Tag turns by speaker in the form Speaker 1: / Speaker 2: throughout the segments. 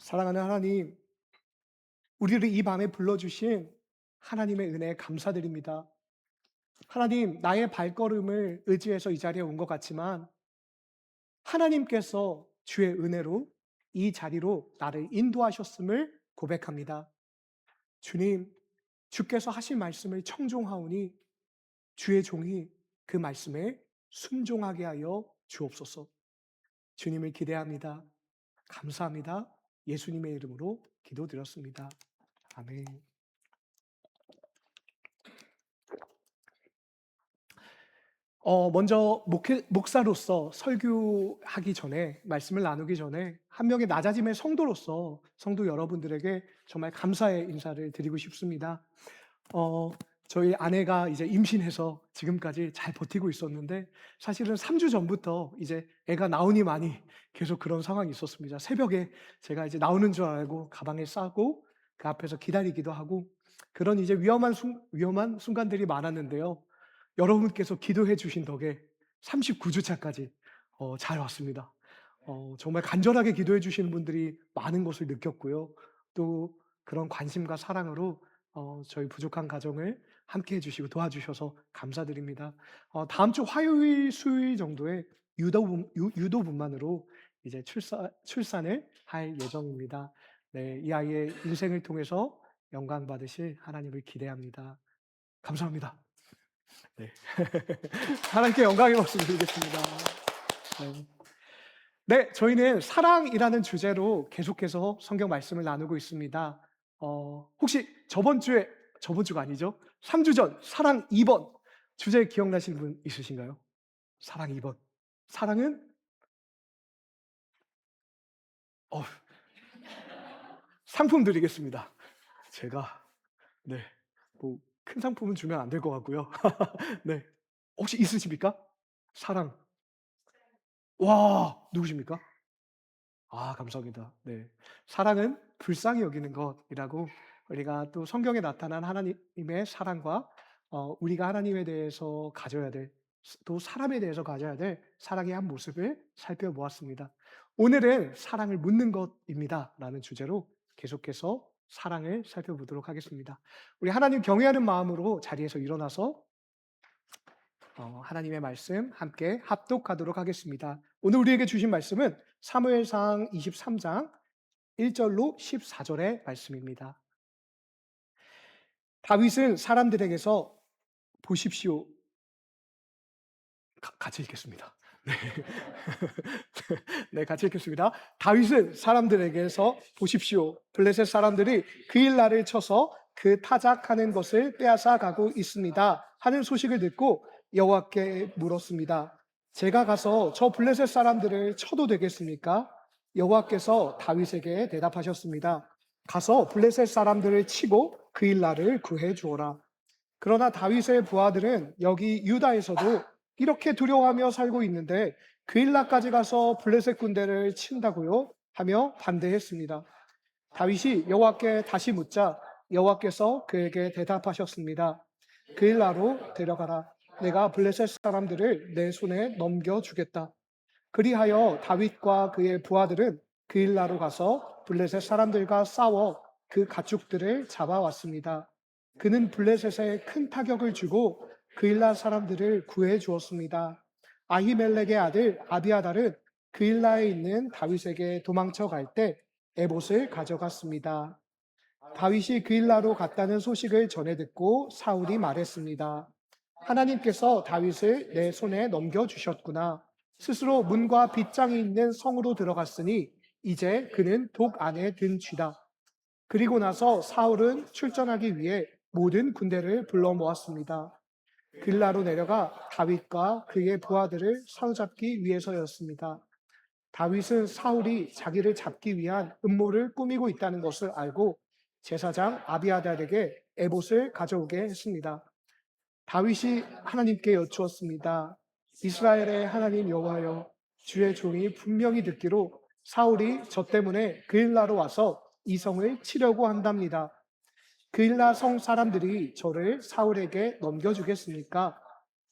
Speaker 1: 사랑하는 하나님, 우리를 이 밤에 불러주신 하나님의 은혜에 감사드립니다. 하나님, 나의 발걸음을 의지해서 이 자리에 온 것 같지만 하나님께서 주의 은혜로 이 자리로 나를 인도하셨음을 고백합니다. 주님, 주께서 하신 말씀을 청종하오니 주의 종이 그 말씀에 순종하게 하여 주옵소서. 주님을 기대합니다. 감사합니다. 예수님의 이름으로 기도드렸습니다. 아멘. 먼저 목사로서 설교하기 전에, 말씀을 나누기 전에 한 명의 낮아짐의 성도로서 성도 여러분들에게 정말 감사의 인사를 드리고 싶습니다. 어, 저희 아내가 이제 임신해서 지금까지 잘 버티고 있었는데, 사실은 3주 전부터 이제 애가 나오니만이 계속 그런 상황이 있었습니다. 새벽에 제가 이제 나오는 줄 알고 가방에 싸고 그 앞에서 기다리기도 하고, 그런 이제 위험한 순간들이 많았는데요. 여러분께서 기도해 주신 덕에 39주 차까지 잘 왔습니다. 정말 간절하게 기도해 주시는 분들이 많은 것을 느꼈고요. 또 그런 관심과 사랑으로 저희 부족한 가정을 함께 해 주시고 도와주셔서 감사드립니다. 다음 주 화요일, 수요일 정도에 유도분만으로 이제 출산을 할 예정입니다. 네, 이 아이의 인생을 통해서 영광 받으실 하나님을 기대합니다. 감사합니다. 네. 하나님께 영광의 말씀 드리겠습니다. 네. 네, 저희는 사랑이라는 주제로 계속해서 성경 말씀을 나누고 있습니다. 혹시 저번 주가 아니죠? 3주 전, 사랑 2번. 주제 기억나시는 분 있으신가요? 사랑 2번. 사랑은, 어, 상품 드리겠습니다. 제가, 네, 뭐, 큰 상품은 주면 안 될 것 같고요. 네. 혹시 있으십니까? 사랑. 와, 누구십니까? 아, 감사합니다. 네. 사랑은 불쌍히 여기는 것이라고 우리가 또 성경에 나타난 하나님의 사랑과 우리가 하나님에 대해서 가져야 될, 또 사람에 대해서 가져야 될 사랑의 한 모습을 살펴보았습니다. 오늘은 사랑을 묻는 것입니다. 라는 주제로 계속해서 사랑을 살펴보도록 하겠습니다. 우리 하나님 경외하는 마음으로 자리에서 일어나서 하나님의 말씀 함께 합독하도록 하겠습니다. 오늘 우리에게 주신 말씀은 사무엘상 23장 1절로 14절의 말씀입니다. 다윗은 사람들에게서 보십시오. 같이 읽겠습니다. 네. 네, 같이 읽겠습니다. 다윗은 사람들에게서 보십시오. 블레셋 사람들이 그일라를 쳐서 그 타작하는 것을 빼앗아 가고 있습니다. 하는 소식을 듣고 여호와께 물었습니다. 제가 가서 저 블레셋 사람들을 쳐도 되겠습니까? 여호와께서 다윗에게 대답하셨습니다. 가서 블레셋 사람들을 치고 그일라를 구해 주어라. 그러나 다윗의 부하들은 여기 유다에서도 이렇게 두려워하며 살고 있는데 그일라까지 가서 블레셋 군대를 친다고요? 하며 반대했습니다. 다윗이 여호와께 다시 묻자 여호와께서 그에게 대답하셨습니다. 그일라로 데려가라. 내가 블레셋 사람들을 내 손에 넘겨주겠다. 그리하여 다윗과 그의 부하들은 그일라로 가서 블레셋 사람들과 싸워 그 가축들을 잡아왔습니다. 그는 블레셋에 큰 타격을 주고 그일라 사람들을 구해 주었습니다. 아히멜렉의 아들 아비아달은 그일라에 있는 다윗에게 도망쳐 갈 때 에봇을 가져갔습니다. 다윗이 그일라로 갔다는 소식을 전해 듣고 사울이 말했습니다. 하나님께서 다윗을 내 손에 넘겨주셨구나. 스스로 문과 빗장이 있는 성으로 들어갔으니 이제 그는 독 안에 든 쥐다. 그리고 나서 사울은 출전하기 위해 모든 군대를 불러 모았습니다. 길라로 내려가 다윗과 그의 부하들을 사로잡기 위해서였습니다. 다윗은 사울이 자기를 잡기 위한 음모를 꾸미고 있다는 것을 알고 제사장 아비아달에게 에봇을 가져오게 했습니다. 다윗이 하나님께 여쭈었습니다. 이스라엘의 하나님 여호와여, 주의 종이 분명히 듣기로 사울이 저 때문에 그일라로 와서 이 성을 치려고 한답니다. 그일라 성 사람들이 저를 사울에게 넘겨주겠습니까?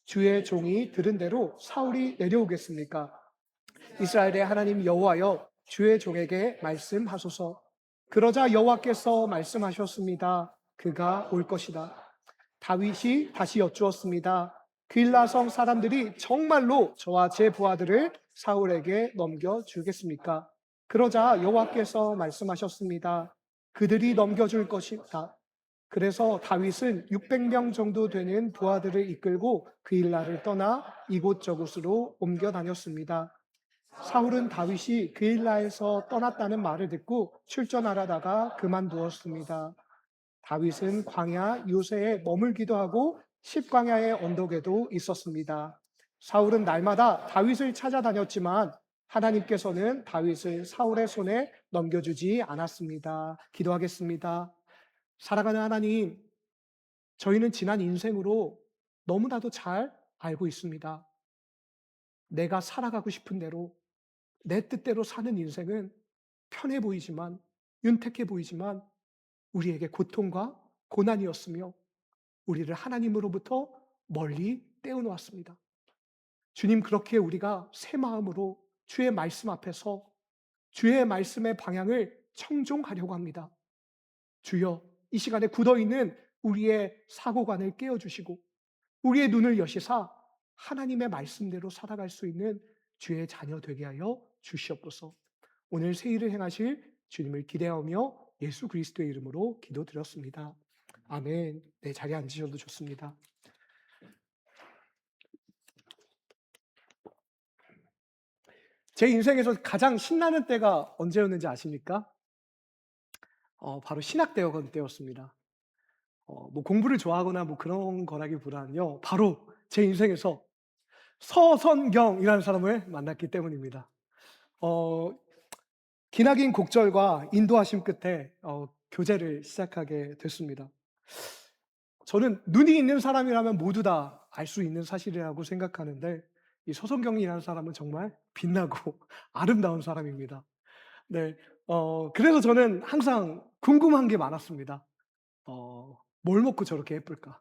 Speaker 1: 주의 종이 들은 대로 사울이 내려오겠습니까? 이스라엘의 하나님 여호와여, 주의 종에게 말씀하소서. 그러자 여호와께서 말씀하셨습니다. 그가 올 것이다. 다윗이 다시 여쭈었습니다. 그일라성 사람들이 정말로 저와 제 부하들을 사울에게 넘겨주겠습니까? 그러자 여호와께서 말씀하셨습니다. 그들이 넘겨줄 것이다. 그래서 다윗은 600명 정도 되는 부하들을 이끌고 그일라를 떠나 이곳저곳으로 옮겨 다녔습니다. 사울은 다윗이 그일라에서 떠났다는 말을 듣고 출전하려다가 그만두었습니다. 다윗은 광야 요새에 머물기도 하고 십광야의 언덕에도 있었습니다. 사울은 날마다 다윗을 찾아다녔지만 하나님께서는 다윗을 사울의 손에 넘겨주지 않았습니다. 기도하겠습니다. 사랑하는 하나님, 저희는 지난 인생으로 너무나도 잘 알고 있습니다. 내가 살아가고 싶은 대로 내 뜻대로 사는 인생은 편해 보이지만, 윤택해 보이지만 우리에게 고통과 고난이었으며 우리를 하나님으로부터 멀리 떼어놓았습니다. 주님, 그렇게 우리가 새 마음으로 주의 말씀 앞에서 주의 말씀의 방향을 청종하려고 합니다. 주여, 이 시간에 굳어있는 우리의 사고관을 깨워주시고 우리의 눈을 여시사 하나님의 말씀대로 살아갈 수 있는 주의 자녀 되게 하여 주시옵소서. 오늘 새 일을 행하실 주님을 기대하며 예수 그리스도의 이름으로 기도드렸습니다. 아멘. 네, 자리에 앉으셔도 좋습니다. 제 인생에서 가장 신나는 때가 언제였는지 아십니까? 바로 신학 대학원 때였습니다. 뭐 공부를 좋아하거나 뭐 그런 거라기보다는요, 바로 제 인생에서 서선경이라는 사람을 만났기 때문입니다. 어, 기나긴 곡절과 인도하심 끝에 교제를 시작하게 됐습니다. 저는 눈이 있는 사람이라면 모두 다 알 수 있는 사실이라고 생각하는데 이 서성경이라는 사람은 정말 빛나고 아름다운 사람입니다. 네, 그래서 저는 항상 궁금한 게 많았습니다. 뭘 먹고 저렇게 예쁠까?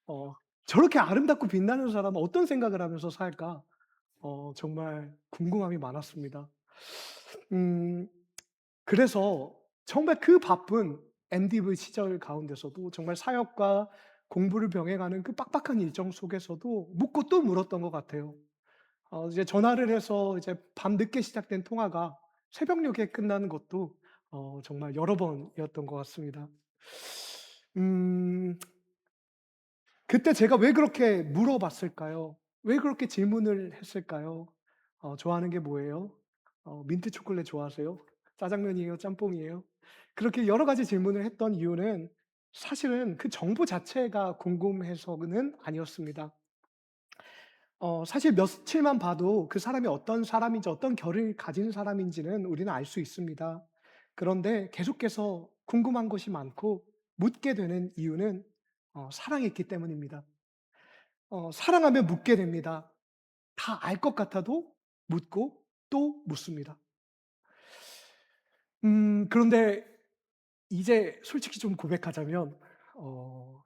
Speaker 1: 어, 저렇게 아름답고 빛나는 사람은 어떤 생각을 하면서 살까? 정말 궁금함이 많았습니다. 음, 그래서 정말 그 바쁜 MDV 시절 가운데서도 정말 사역과 공부를 병행하는 그 빡빡한 일정 속에서도 묻고 또 물었던 것 같아요. 이제 전화를 해서 이제 밤늦게 시작된 통화가 새벽녘에 끝나는 것도 정말 여러 번이었던 것 같습니다. 음, 그때 제가 왜 그렇게 물어봤을까요? 왜 그렇게 질문을 했을까요? 좋아하는 게 뭐예요? 민트 초콜릿 좋아하세요? 짜장면이에요? 짬뽕이에요? 그렇게 여러 가지 질문을 했던 이유는 사실은 그 정보 자체가 궁금해서는 아니었습니다. 사실 며칠만 봐도 그 사람이 어떤 사람인지 어떤 결을 가진 사람인지는 우리는 알 수 있습니다. 그런데 계속해서 궁금한 것이 많고 묻게 되는 이유는 사랑이 있기 때문입니다. 사랑하면 묻게 됩니다. 다 알 것 같아도 묻고 또 묻습니다. 그런데 이제 솔직히 좀 고백하자면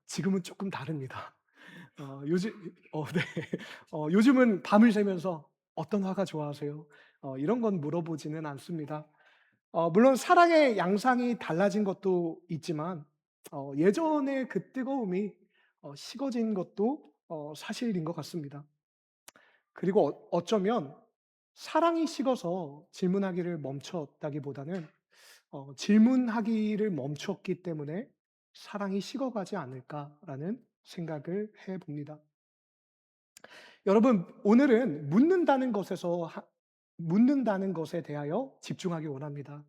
Speaker 1: 지금은 조금 다릅니다. 요즘 네. 요즘은 밤을 새면서 "어떤 화가 좋아하세요?" 이런 건 물어보지는 않습니다. 물론 사랑의 양상이 달라진 것도 있지만 예전의 그 뜨거움이 식어진 것도 사실인 것 같습니다. 그리고 어쩌면 사랑이 식어서 질문하기를 멈췄다기보다는 질문하기를 멈췄기 때문에 '사랑이 식어가지 않을까.'라는 생각을 해 봅니다. 여러분, 오늘은 묻는다는 것에 대하여 집중하기 원합니다.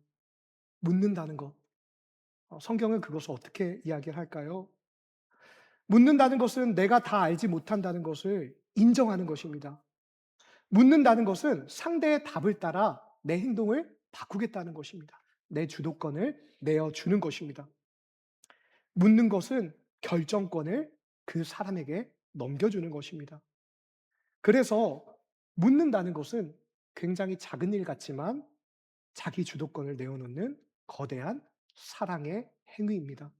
Speaker 1: 묻는다는 것. 성경은 그것을 어떻게 이야기를 할까요? 묻는다는 것은 내가 다 알지 못한다는 것을 인정하는 것입니다. 묻는다는 것은 상대의 답을 따라 내 행동을 바꾸겠다는 것입니다. 내 주도권을 내어주는 것입니다. 묻는 것은 결정권을 그 사람에게 넘겨주는 것입니다. 그래서 묻는다는 것은 굉장히 작은 일 같지만 자기 주도권을 내어놓는 거대한 사랑의 행위입니다.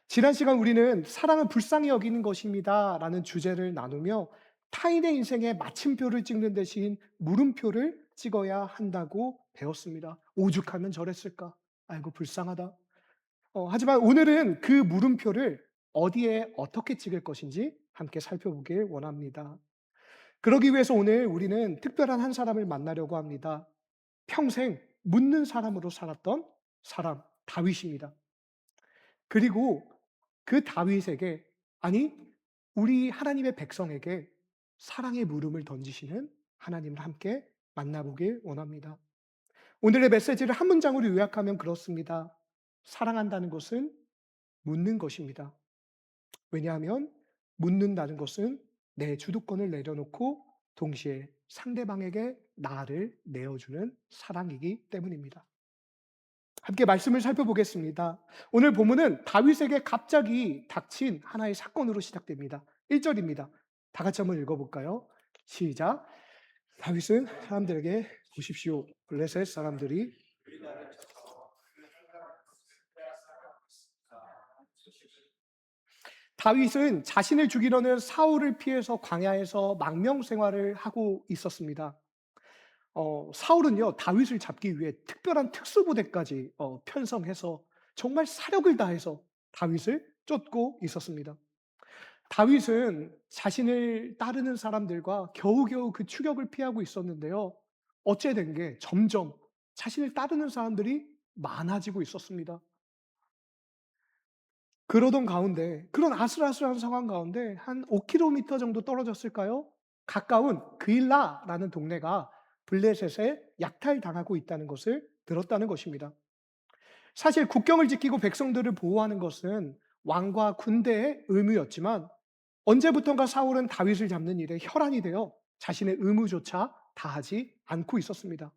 Speaker 1: 지난 시간 우리는 사랑은 불쌍히 여기는 것입니다라는 주제를 나누며 타인의 인생에 마침표를 찍는 대신 물음표를 찍어야 한다고 배웠습니다. 오죽하면 저랬을까? 아이고 불쌍하다. 하지만 오늘은 그 물음표를 어디에 어떻게 찍을 것인지 함께 살펴보길 원합니다. 그러기 위해서 오늘 우리는 특별한 한 사람을 만나려고 합니다. 평생 묻는 사람으로 살았던 사람, 다윗입니다. 그리고 그 다윗에게, 아니, 우리 하나님의 백성에게 사랑의 물음을 던지시는 하나님을 함께 만나보길 원합니다. 오늘의 메시지를 한 문장으로 요약하면 그렇습니다. 사랑한다는 것은 묻는 것입니다. 왜냐하면 묻는다는 것은 내 주도권을 내려놓고 동시에 상대방에게 나를 내어주는 사랑이기 때문입니다. 함께 말씀을 살펴보겠습니다. 오늘 본문은 다윗에게 갑자기 닥친 하나의 사건으로 시작됩니다. 1절입니다. 다 같이 한번 읽어볼까요? 시작. 다윗은 사람들에게 보십시오. 블레셋 사람들이 다윗은 자신을 죽이려는 사울을 피해서 광야에서 망명 생활을 하고 있었습니다. 사울은요, 다윗을 잡기 위해 특별한 특수부대까지 편성해서 정말 사력을 다해서 다윗을 쫓고 있었습니다. 다윗은 자신을 따르는 사람들과 겨우겨우 그 추격을 피하고 있었는데요. 어째 된 게 점점 자신을 따르는 사람들이 많아지고 있었습니다. 그러던 가운데, 그런 아슬아슬한 상황 가운데 한 5km 정도 떨어졌을까요? 가까운 그일라라는 동네가 블레셋에 약탈당하고 있다는 것을 들었다는 것입니다. 사실 국경을 지키고 백성들을 보호하는 것은 왕과 군대의 의무였지만 언제부턴가 사울은 다윗을 잡는 일에 혈안이 되어 자신의 의무조차 다하지 않고 있었습니다.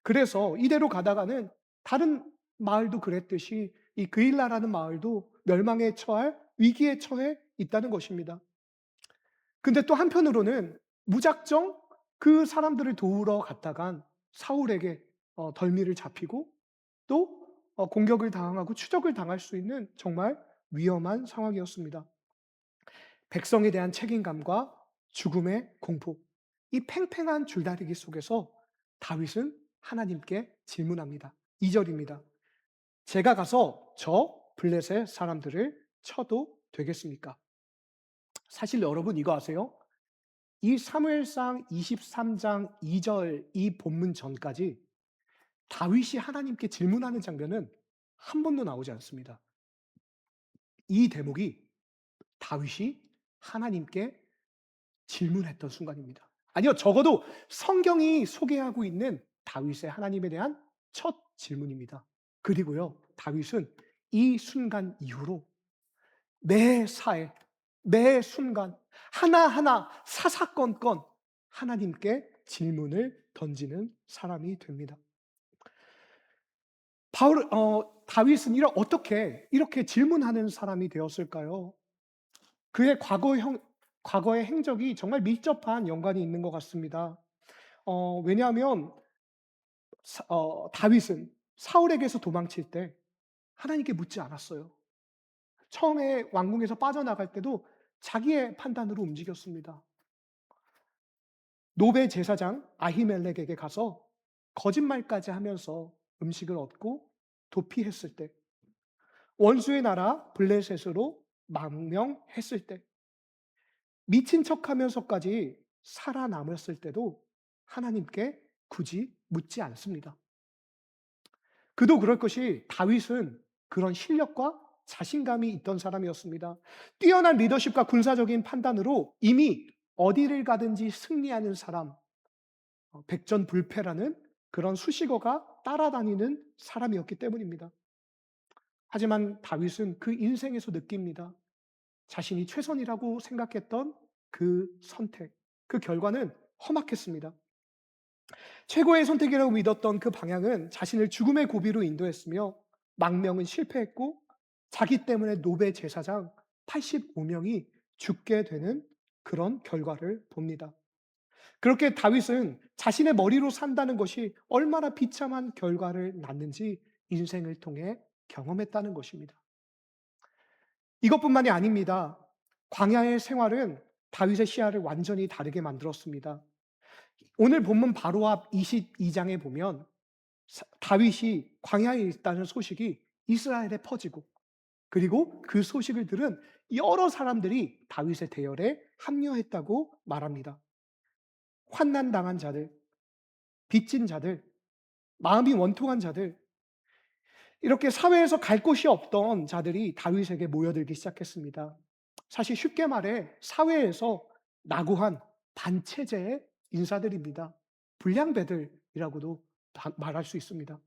Speaker 1: 그래서 이대로 가다가는 다른 마을도 그랬듯이 이 그일라라는 마을도 멸망에 처할 위기에 처해 있다는 것입니다. 근데 또 한편으로는 무작정 그 사람들을 도우러 갔다간 사울에게 덜미를 잡히고 또 공격을 당하고 추적을 당할 수 있는 정말 위험한 상황이었습니다. 백성에 대한 책임감과 죽음의 공포, 이 팽팽한 줄다리기 속에서 다윗은 하나님께 질문합니다. 2절입니다. 제가 가서 저 블레셋 사람들을 쳐도 되겠습니까? 사실 여러분 이거 아세요? 이 사무엘상 23장 2절 이 본문 전까지 다윗이 하나님께 질문하는 장면은 한 번도 나오지 않습니다. 이 대목이 다윗이 하나님께 질문했던 순간입니다. 아니요, 적어도 성경이 소개하고 있는 다윗의 하나님에 대한 첫 질문입니다. 그리고요, 다윗은 이 순간 이후로 매 사에, 매 순간, 하나하나 사사건건 하나님께 질문을 던지는 사람이 됩니다. 다윗은 어떻게 이렇게 질문하는 사람이 되었을까요? 그의 과거의 행적이 정말 밀접한 연관이 있는 것 같습니다. 왜냐하면 다윗은 사울에게서 도망칠 때 하나님께 묻지 않았어요. 처음에 왕궁에서 빠져나갈 때도 자기의 판단으로 움직였습니다. 노베 제사장 아히멜렉에게 가서 거짓말까지 하면서 음식을 얻고 도피했을 때, 원수의 나라 블레셋으로 망명했을 때, 미친 척하면서까지 살아남았을 때도 하나님께 굳이 묻지 않습니다. 그도 그럴 것이 다윗은 그런 실력과 자신감이 있던 사람이었습니다. 뛰어난 리더십과 군사적인 판단으로 이미 어디를 가든지 승리하는 사람, 백전불패라는 그런 수식어가 따라다니는 사람이었기 때문입니다. 하지만 다윗은 그 인생에서 느낍니다. 자신이 최선이라고 생각했던 그 선택, 그 결과는 험악했습니다. 최고의 선택이라고 믿었던 그 방향은 자신을 죽음의 고비로 인도했으며 망명은 실패했고 자기 때문에 노베 제사장 85명이 죽게 되는 그런 결과를 봅니다. 그렇게 다윗은 자신의 머리로 산다는 것이 얼마나 비참한 결과를 낳는지 인생을 통해 경험했다는 것입니다. 이것뿐만이 아닙니다. 광야의 생활은 다윗의 시야를 완전히 다르게 만들었습니다. 오늘 본문 바로 앞 22장에 보면 다윗이 광야에 있다는 소식이 이스라엘에 퍼지고, 그리고 그 소식을 들은 여러 사람들이 다윗의 대열에 합류했다고 말합니다. 환난당한 자들, 빚진 자들, 마음이 원통한 자들, 이렇게 사회에서 갈 곳이 없던 자들이 다윗에게 모여들기 시작했습니다. 사실 쉽게 말해 사회에서 낙오한 반체제의 인사들입니다. 불량배들이라고도 말할 수 있습니다.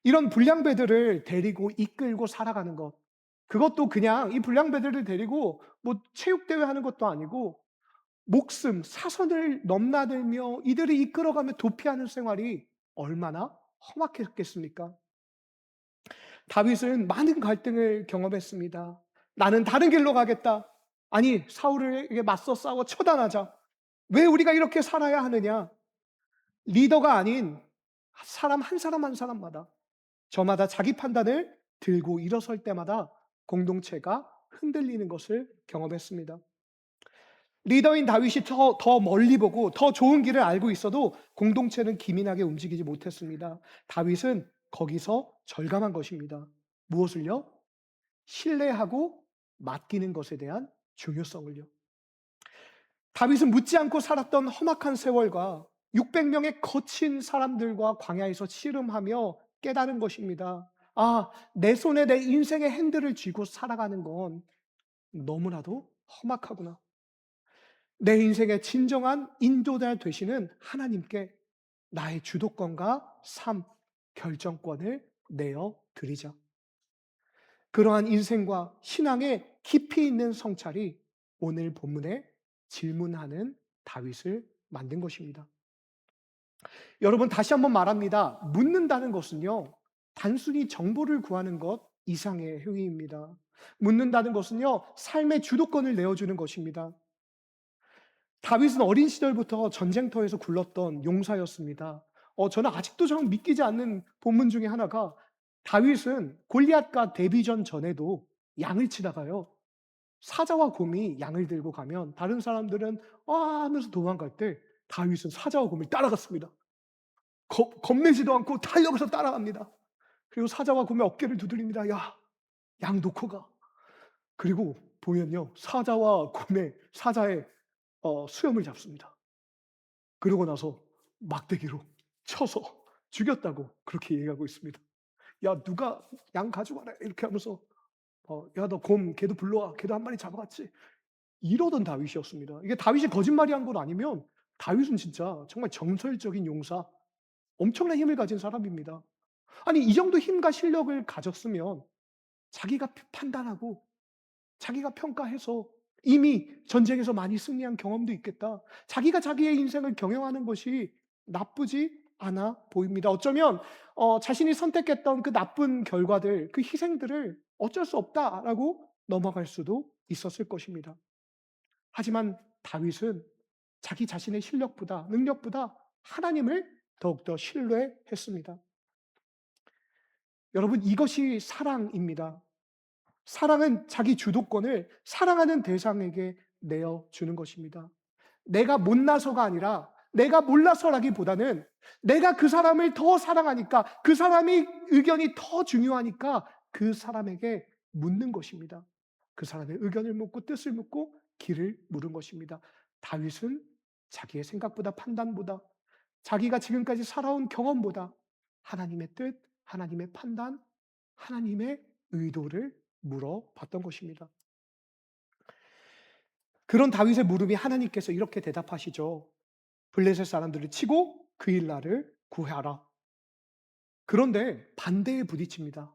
Speaker 1: 이런 불량배들을 데리고 이끌고 살아가는 것, 그것도 그냥 이 불량배들을 데리고 뭐 체육대회 하는 것도 아니고 목숨, 사선을 넘나들며 이들을 이끌어가며 도피하는 생활이 얼마나 험악했겠습니까? 다윗은 많은 갈등을 경험했습니다. 나는 다른 길로 가겠다. 아니, 사울에게 맞서 싸워 처단하자. 왜 우리가 이렇게 살아야 하느냐? 리더가 아닌 사람 한 사람 한 사람마다, 저마다 자기 판단을 들고 일어설 때마다 공동체가 흔들리는 것을 경험했습니다. 리더인 다윗이 더 멀리 보고 더 좋은 길을 알고 있어도 공동체는 기민하게 움직이지 못했습니다. 다윗은 거기서 절감한 것입니다. 무엇을요? 신뢰하고 맡기는 것에 대한 중요성을요. 다윗은 묻지 않고 살았던 험악한 세월과 600명의 거친 사람들과 광야에서 씨름하며 깨달은 것입니다. 아, 내 손에 내 인생의 핸들을 쥐고 살아가는 건 너무나도 험악하구나. 내 인생의 진정한 인도자 되시는 하나님께 나의 주도권과 삶, 결정권을 내어 드리자. 그러한 인생과 신앙의 깊이 있는 성찰이 오늘 본문에 질문하는 다윗을 만든 것입니다. 여러분, 다시 한번 말합니다. 묻는다는 것은요, 단순히 정보를 구하는 것 이상의 행위입니다. 묻는다는 것은요, 삶의 주도권을 내어주는 것입니다. 다윗은 어린 시절부터 전쟁터에서 굴렀던 용사였습니다. 저는 아직도 좀 믿기지 않는 본문 중에 하나가, 다윗은 골리앗과 데뷔전 전에도 양을 치다가요, 사자와 곰이 양을 들고 가면 다른 사람들은 하면서 도망갈 때 다윗은 사자와 곰을 따라갔습니다. 겁내지도 않고 달려가서 따라갑니다. 그리고 사자와 곰의 어깨를 두드립니다. 야, 양 놓고 가. 그리고 보면요, 사자의 수염을 잡습니다. 그러고 나서 막대기로 쳐서 죽였다고 그렇게 얘기하고 있습니다. 야, 누가 양 가져와라 이렇게 하면서 야, 너 걔도 불러와. 걔도 한 마리 잡아갔지. 이러던 다윗이었습니다. 이게 다윗이 거짓말이 한 건 아니면 다윗은 진짜 정말 정설적인 용사, 엄청난 힘을 가진 사람입니다. 아니, 이 정도 힘과 실력을 가졌으면 자기가 판단하고 자기가 평가해서 이미 전쟁에서 많이 승리한 경험도 있겠다. 자기가 자기의 인생을 경영하는 것이 나쁘지 않아 보입니다. 어쩌면 자신이 선택했던 그 나쁜 결과들, 그 희생들을 어쩔 수 없다라고 넘어갈 수도 있었을 것입니다. 하지만 다윗은 자기 자신의 실력보다, 능력보다 하나님을 더욱더 신뢰했습니다. 여러분, 이것이 사랑입니다. 사랑은 자기 주도권을 사랑하는 대상에게 내어주는 것입니다. 내가 못나서가 아니라, 내가 몰라서라기보다는 내가 그 사람을 더 사랑하니까, 그 사람의 의견이 더 중요하니까 그 사람에게 묻는 것입니다. 그 사람의 의견을 묻고 뜻을 묻고 길을 물은 것입니다. 다윗은 자기의 생각보다, 판단보다, 자기가 지금까지 살아온 경험보다 하나님의 뜻, 하나님의 판단, 하나님의 의도를 물어봤던 것입니다. 그런 다윗의 물음이 하나님께서 이렇게 대답하시죠. 블레셋 사람들을 치고 그 일 나를 구하라. 그런데 반대에 부딪힙니다.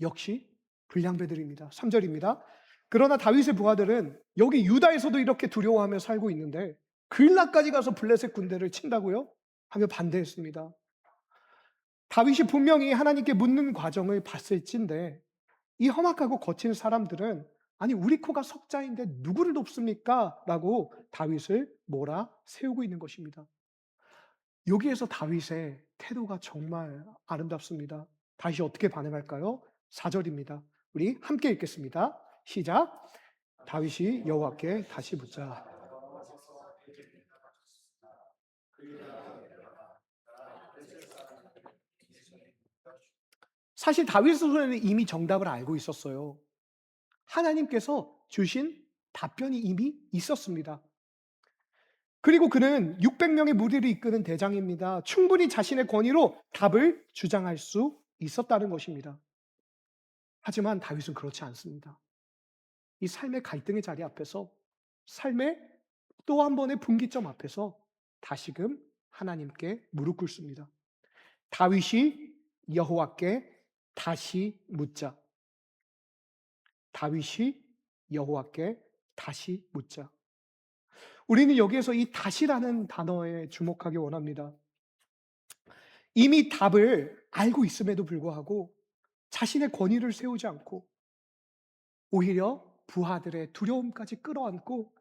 Speaker 1: 역시 불량배들입니다. 3절입니다. 그러나 다윗의 부하들은 여기 유다에서도 이렇게 두려워하며 살고 있는데 그일라까지 가서 블레셋 군대를 친다고요? 하며 반대했습니다. 다윗이 분명히 하나님께 묻는 과정을 봤을진데 이 험악하고 거친 사람들은 아니, 우리 코가 석자인데 누구를 돕습니까? 라고 다윗을 몰아세우고 있는 것입니다. 여기에서 다윗의 태도가 정말 아름답습니다. 다윗이 어떻게 반응할까요? 4절입니다. 우리 함께 읽겠습니다. 시작. 다윗이 여호와께 다시 묻자. 사실 다윗의 손에는 이미 정답을 알고 있었어요. 하나님께서 주신 답변이 이미 있었습니다. 그리고 그는 600명의 무리를 이끄는 대장입니다. 충분히 자신의 권위로 답을 주장할 수 있었다는 것입니다. 하지만 다윗은 그렇지 않습니다. 이 삶의 갈등의 자리 앞에서, 삶의 또 한 번의 분기점 앞에서 다시금 하나님께 무릎 꿇습니다. 다윗이 여호와께 다시 묻자. 다윗이 여호와께 다시 묻자. 우리는 여기에서 이 다시라는 단어에 주목하기 원합니다. 이미 답을 알고 있음에도 불구하고 자신의 권위를 세우지 않고 오히려 부하들의 두려움까지 끌어안고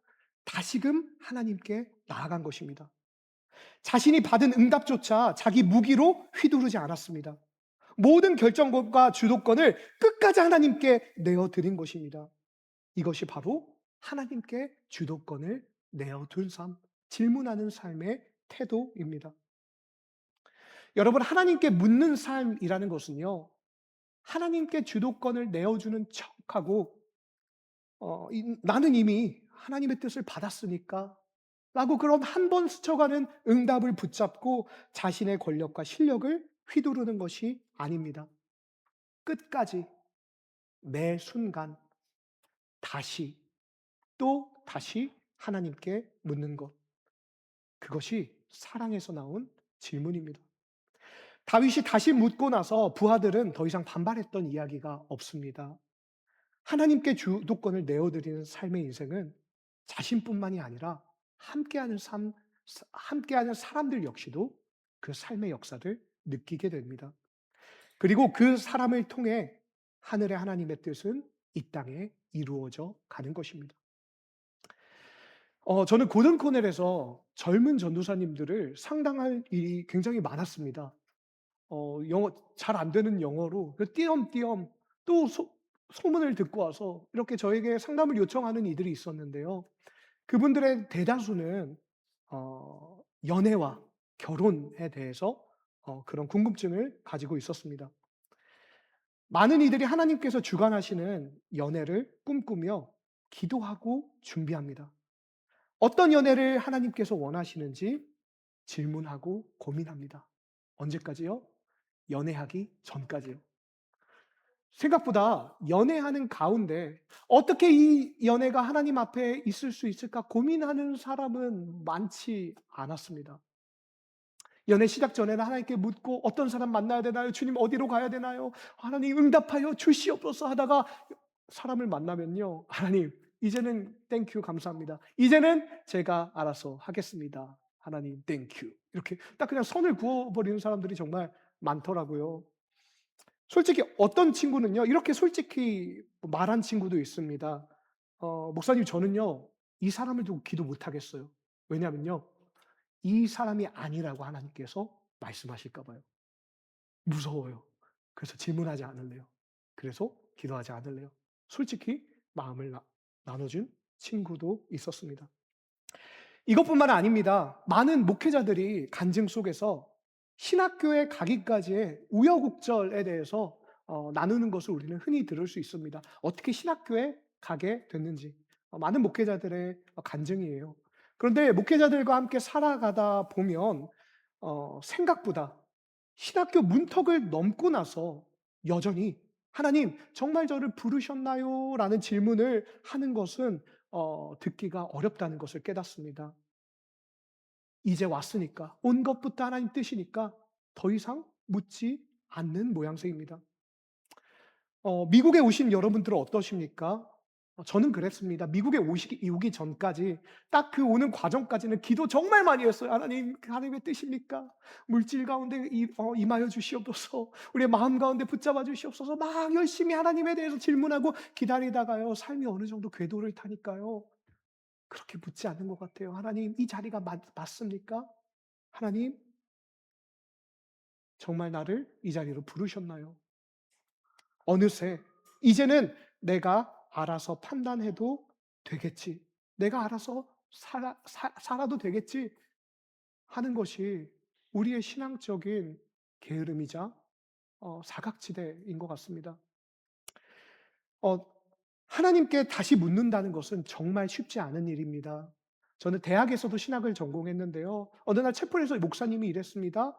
Speaker 1: 다시금 하나님께 나아간 것입니다. 자신이 받은 응답조차 자기 무기로 휘두르지 않았습니다. 모든 결정권과 주도권을 끝까지 하나님께 내어드린 것입니다. 이것이 바로 하나님께 주도권을 내어둔 삶, 질문하는 삶의 태도입니다. 여러분, 하나님께 묻는 삶이라는 것은요, 하나님께 주도권을 내어주는 척하고, 나는 이미 하나님의 뜻을 받았으니까, 라고 그런 한 번 스쳐가는 응답을 붙잡고 자신의 권력과 실력을 휘두르는 것이 아닙니다. 끝까지, 매 순간, 다시, 또 다시 하나님께 묻는 것. 그것이 사랑에서 나온 질문입니다. 다윗이 다시 묻고 나서 부하들은 더 이상 반발했던 이야기가 없습니다. 하나님께 주도권을 내어드리는 삶의 인생은 자신뿐만이 아니라 함께하는 삶, 함께하는 사람들 역시도 그 삶의 역사를 느끼게 됩니다. 그리고 그 사람을 통해 하늘의 하나님의 뜻은 이 땅에 이루어져 가는 것입니다. 저는 고든 코넬에서 젊은 전도사님들을 상담할 일이 굉장히 많았습니다. 영어 잘 안 되는 영어로 그 띄엄띄엄 또 소문을 듣고 와서 이렇게 저에게 상담을 요청하는 이들이 있었는데요. 그분들의 대다수는 연애와 결혼에 대해서 그런 궁금증을 가지고 있었습니다. 많은 이들이 하나님께서 주관하시는 연애를 꿈꾸며 기도하고 준비합니다. 어떤 연애를 하나님께서 원하시는지 질문하고 고민합니다. 언제까지요? 연애하기 전까지요. 생각보다 연애하는 가운데 어떻게 이 연애가 하나님 앞에 있을 수 있을까 고민하는 사람은 많지 않았습니다. 연애 시작 전에는 하나님께 묻고 어떤 사람 만나야 되나요? 주님 어디로 가야 되나요? 하나님 응답하여 주시옵소서 하다가 사람을 만나면요. 하나님 이제는 땡큐 감사합니다. 이제는 제가 알아서 하겠습니다. 하나님 땡큐. 이렇게 딱 그냥 선을 그어버리는 사람들이 정말 많더라고요. 솔직히 어떤 친구는요, 이렇게 솔직히 말한 친구도 있습니다. 목사님, 저는요, 이 사람을 두고 기도 못 하겠어요. 왜냐면요, 이 사람이 아니라고 하나님께서 말씀하실까 봐요. 무서워요. 그래서 질문하지 않을래요. 그래서 기도하지 않을래요. 솔직히 마음을 나눠준 친구도 있었습니다. 이것뿐만 아닙니다. 많은 목회자들이 간증 속에서 신학교에 가기까지의 우여곡절에 대해서 나누는 것을 우리는 흔히 들을 수 있습니다. 어떻게 신학교에 가게 됐는지 많은 목회자들의 간증이에요. 그런데 목회자들과 함께 살아가다 보면 생각보다 신학교 문턱을 넘고 나서 여전히 하나님 정말 저를 부르셨나요? 라는 질문을 하는 것은 듣기가 어렵다는 것을 깨닫습니다. 이제 왔으니까 온 것부터 하나님 뜻이니까 더 이상 묻지 않는 모양새입니다. 미국에 오신 여러분들은 어떠십니까? 저는 그랬습니다. 미국에 오기 전까지 딱 그 오는 과정까지는 기도 정말 많이 했어요. 하나님, 하나님의 뜻입니까? 물질 가운데 임하여 주시옵소서. 우리의 마음 가운데 붙잡아 주시옵소서. 막 열심히 하나님에 대해서 질문하고 기다리다가요. 삶이 어느 정도 궤도를 타니까요. 그렇게 묻지 않는 것 같아요. 하나님, 이 자리가 맞습니까? 하나님, 정말 나를 이 자리로 부르셨나요? 어느새 이제는 내가 알아서 판단해도 되겠지. 내가 알아서 살아도 되겠지 하는 것이 우리의 신앙적인 게으름이자 사각지대인 것 같습니다. 어, 하나님께 다시 묻는다는 것은 정말 쉽지 않은 일입니다. 저는 대학에서도 신학을 전공했는데요. 어느 날 채플에서 목사님이 이랬습니다.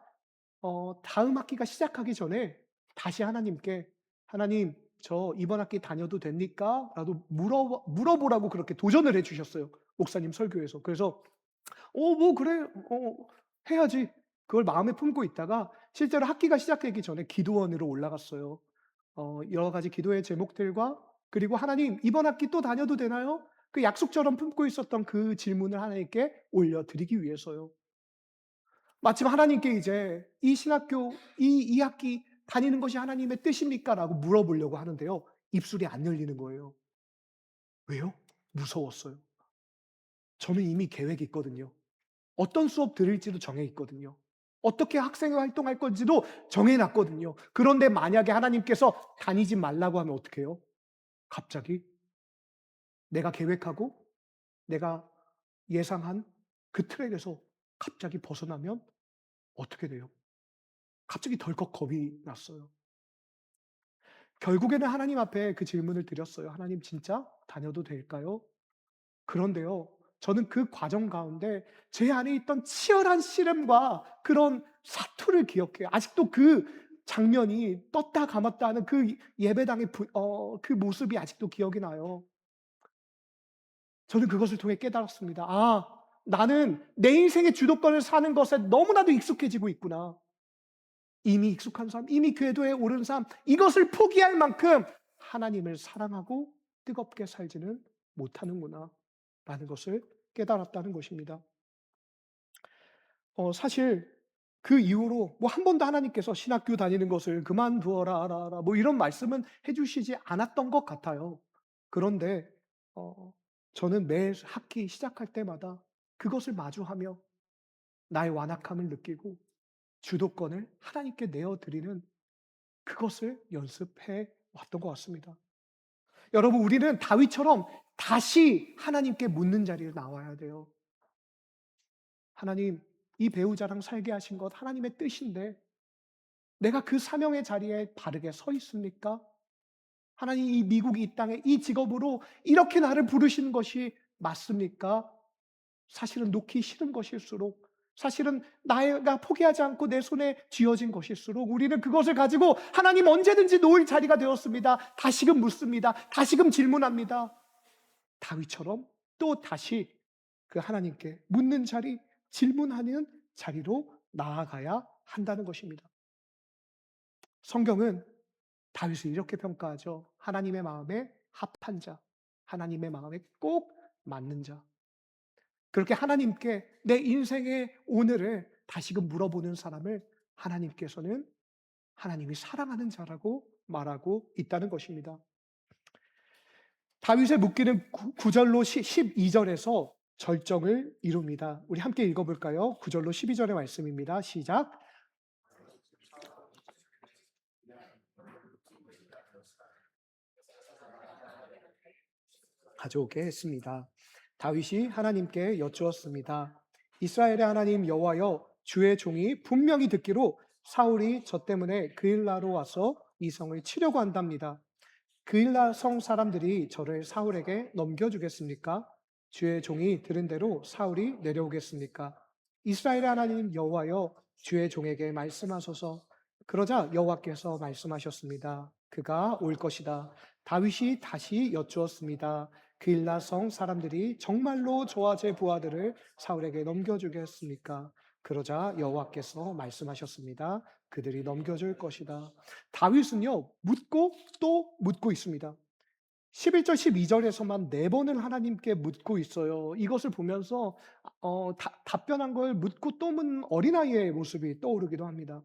Speaker 1: 다음 학기가 시작하기 전에 다시 하나님께 "하나님, 저 이번 학기 다녀도 됩니까?" 라도 물어보라고 그렇게 도전을 해 주셨어요, 목사님 설교에서. 그래서 뭐 그래. 해야지." 그걸 마음에 품고 있다가 실제로 학기가 시작되기 전에 기도원으로 올라갔어요. 여러 가지 기도의 제목들과 그리고 "하나님, 이번 학기 또 다녀도 되나요?" 그 약속처럼 품고 있었던 그 질문을 하나님께 올려드리기 위해서요. 마침 하나님께 이제 "이 신학교 이 학기 다니는 것이 하나님의 뜻입니까?" 라고 물어보려고 하는데요. 입술이 안 열리는 거예요. 왜요? 무서웠어요. 저는 이미 계획이 있거든요. 어떤 수업 들을지도 정해 있거든요. 어떻게 학생 활동할 건지도 정해 놨거든요. 그런데 만약에 하나님께서 다니지 말라고 하면 어떡해요? 갑자기 내가 계획하고 내가 예상한 그 트랙에서 갑자기 벗어나면 어떻게 돼요? 갑자기 덜컥 겁이 났어요. 결국에는 하나님 앞에 그 질문을 드렸어요. "하나님, 진짜 다녀도 될까요?" 그런데요, 저는 그 과정 가운데 제 안에 있던 치열한 씨름과 그런 사투를 기억해요. 아직도 그 장면이 떴다 감았다 하는 그 예배당의 그 모습이 아직도 기억이 나요. 저는 그것을 통해 깨달았습니다. '아, 나는 내 인생의 주도권을 사는 것에 너무나도 익숙해지고 있구나. 이미 익숙한 삶, 이미 궤도에 오른 삶, 이것을 포기할 만큼 하나님을 사랑하고 뜨겁게 살지는 못하는구나.' 라는 것을 깨달았다는 것입니다. 사실 그 이후로 뭐 한 번도 하나님께서 "신학교 다니는 것을 그만두어라 라라." 뭐 이런 말씀은 해 주시지 않았던 것 같아요. 그런데 어 저는 매 학기 시작할 때마다 그것을 마주하며 나의 완악함을 느끼고 주도권을 하나님께 내어 드리는 그것을 연습해 왔던 것 같습니다. 여러분, 우리는 다윗처럼 다시 하나님께 묻는 자리에 나와야 돼요. "하나님, 이 배우자랑 살게 하신 것 하나님의 뜻인데 내가 그 사명의 자리에 바르게 서 있습니까? 하나님, 이 미국이 이 땅에 이 직업으로 이렇게 나를 부르시는 것이 맞습니까?" 사실은 놓기 싫은 것일수록, 사실은 내가 포기하지 않고 내 손에 쥐어진 것일수록 우리는 그것을 가지고 하나님 언제든지 놓을 자리가 되었습니다. 다시금 묻습니다. 다시금 질문합니다. 다윗처럼 또 다시 그 하나님께 묻는 자리, 질문하는 자리로 나아가야 한다는 것입니다. 성경은 다윗을 이렇게 평가하죠. 하나님의 마음에 합한 자, 하나님의 마음에 꼭 맞는 자. 그렇게 하나님께 내 인생의 오늘을 다시금 물어보는 사람을 하나님께서는 하나님이 사랑하는 자라고 말하고 있다는 것입니다. 다윗의 묻기는 9절로 12절에서 절정을 이룹니다. 우리 함께 읽어볼까요? 9절로 12절의 말씀입니다. 시작. 가져오게 했습니다. 다윗이 하나님께 여쭈었습니다. 이스라엘의 하나님 여호와여, 주의 종이 분명히 듣기로 사울이 저 때문에 그일라로 와서 이 성을 치려고 한답니다. 그일라 성 사람들이 저를 사울에게 넘겨주겠습니까? 주의 종이 들은 대로 사울이 내려오겠습니까? 이스라엘의 하나님 여호와여, 주의 종에게 말씀하소서. 그러자 여호와께서 말씀하셨습니다. 그가 올 것이다. 다윗이 다시 여쭈었습니다. 그일라 성 사람들이 정말로 저와 제 부하들을 사울에게 넘겨주겠습니까? 그러자 여호와께서 말씀하셨습니다. 그들이 넘겨줄 것이다. 다윗은요, 묻고 또 묻고 있습니다. 11절, 12절에서만 4번을 하나님께 묻고 있어요. 이것을 보면서 답변한 걸 묻고 또 묻는 어린아이의 모습이 떠오르기도 합니다.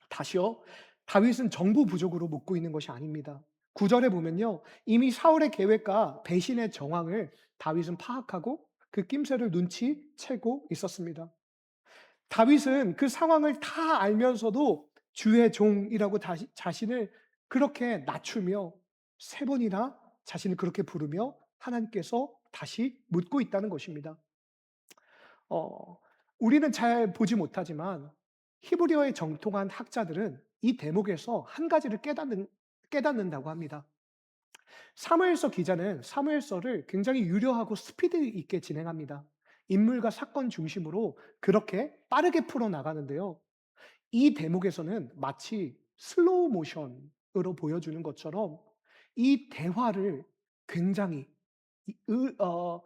Speaker 1: 다시요, 다윗은 정보 부족으로 묻고 있는 것이 아닙니다. 9절에 보면요, 이미 사울의 계획과 배신의 정황을 다윗은 파악하고 그 낌새를 눈치채고 있었습니다. 다윗은 그 상황을 다 알면서도 주의 종이라고 자신을 그렇게 낮추며 3번이나 자신을 그렇게 부르며 하나님께서 다시 묻고 있다는 것입니다. 우리는 잘 보지 못하지만 히브리어에 정통한 학자들은 이 대목에서 한 가지를 깨닫는다고 합니다. 사무엘서 기자는 사무엘서를 굉장히 유려하고 스피드 있게 진행합니다. 인물과 사건 중심으로 그렇게 빠르게 풀어 나가는데요. 이 대목에서는 마치 슬로우 모션으로 보여주는 것처럼 이 대화를 굉장히 이 의 어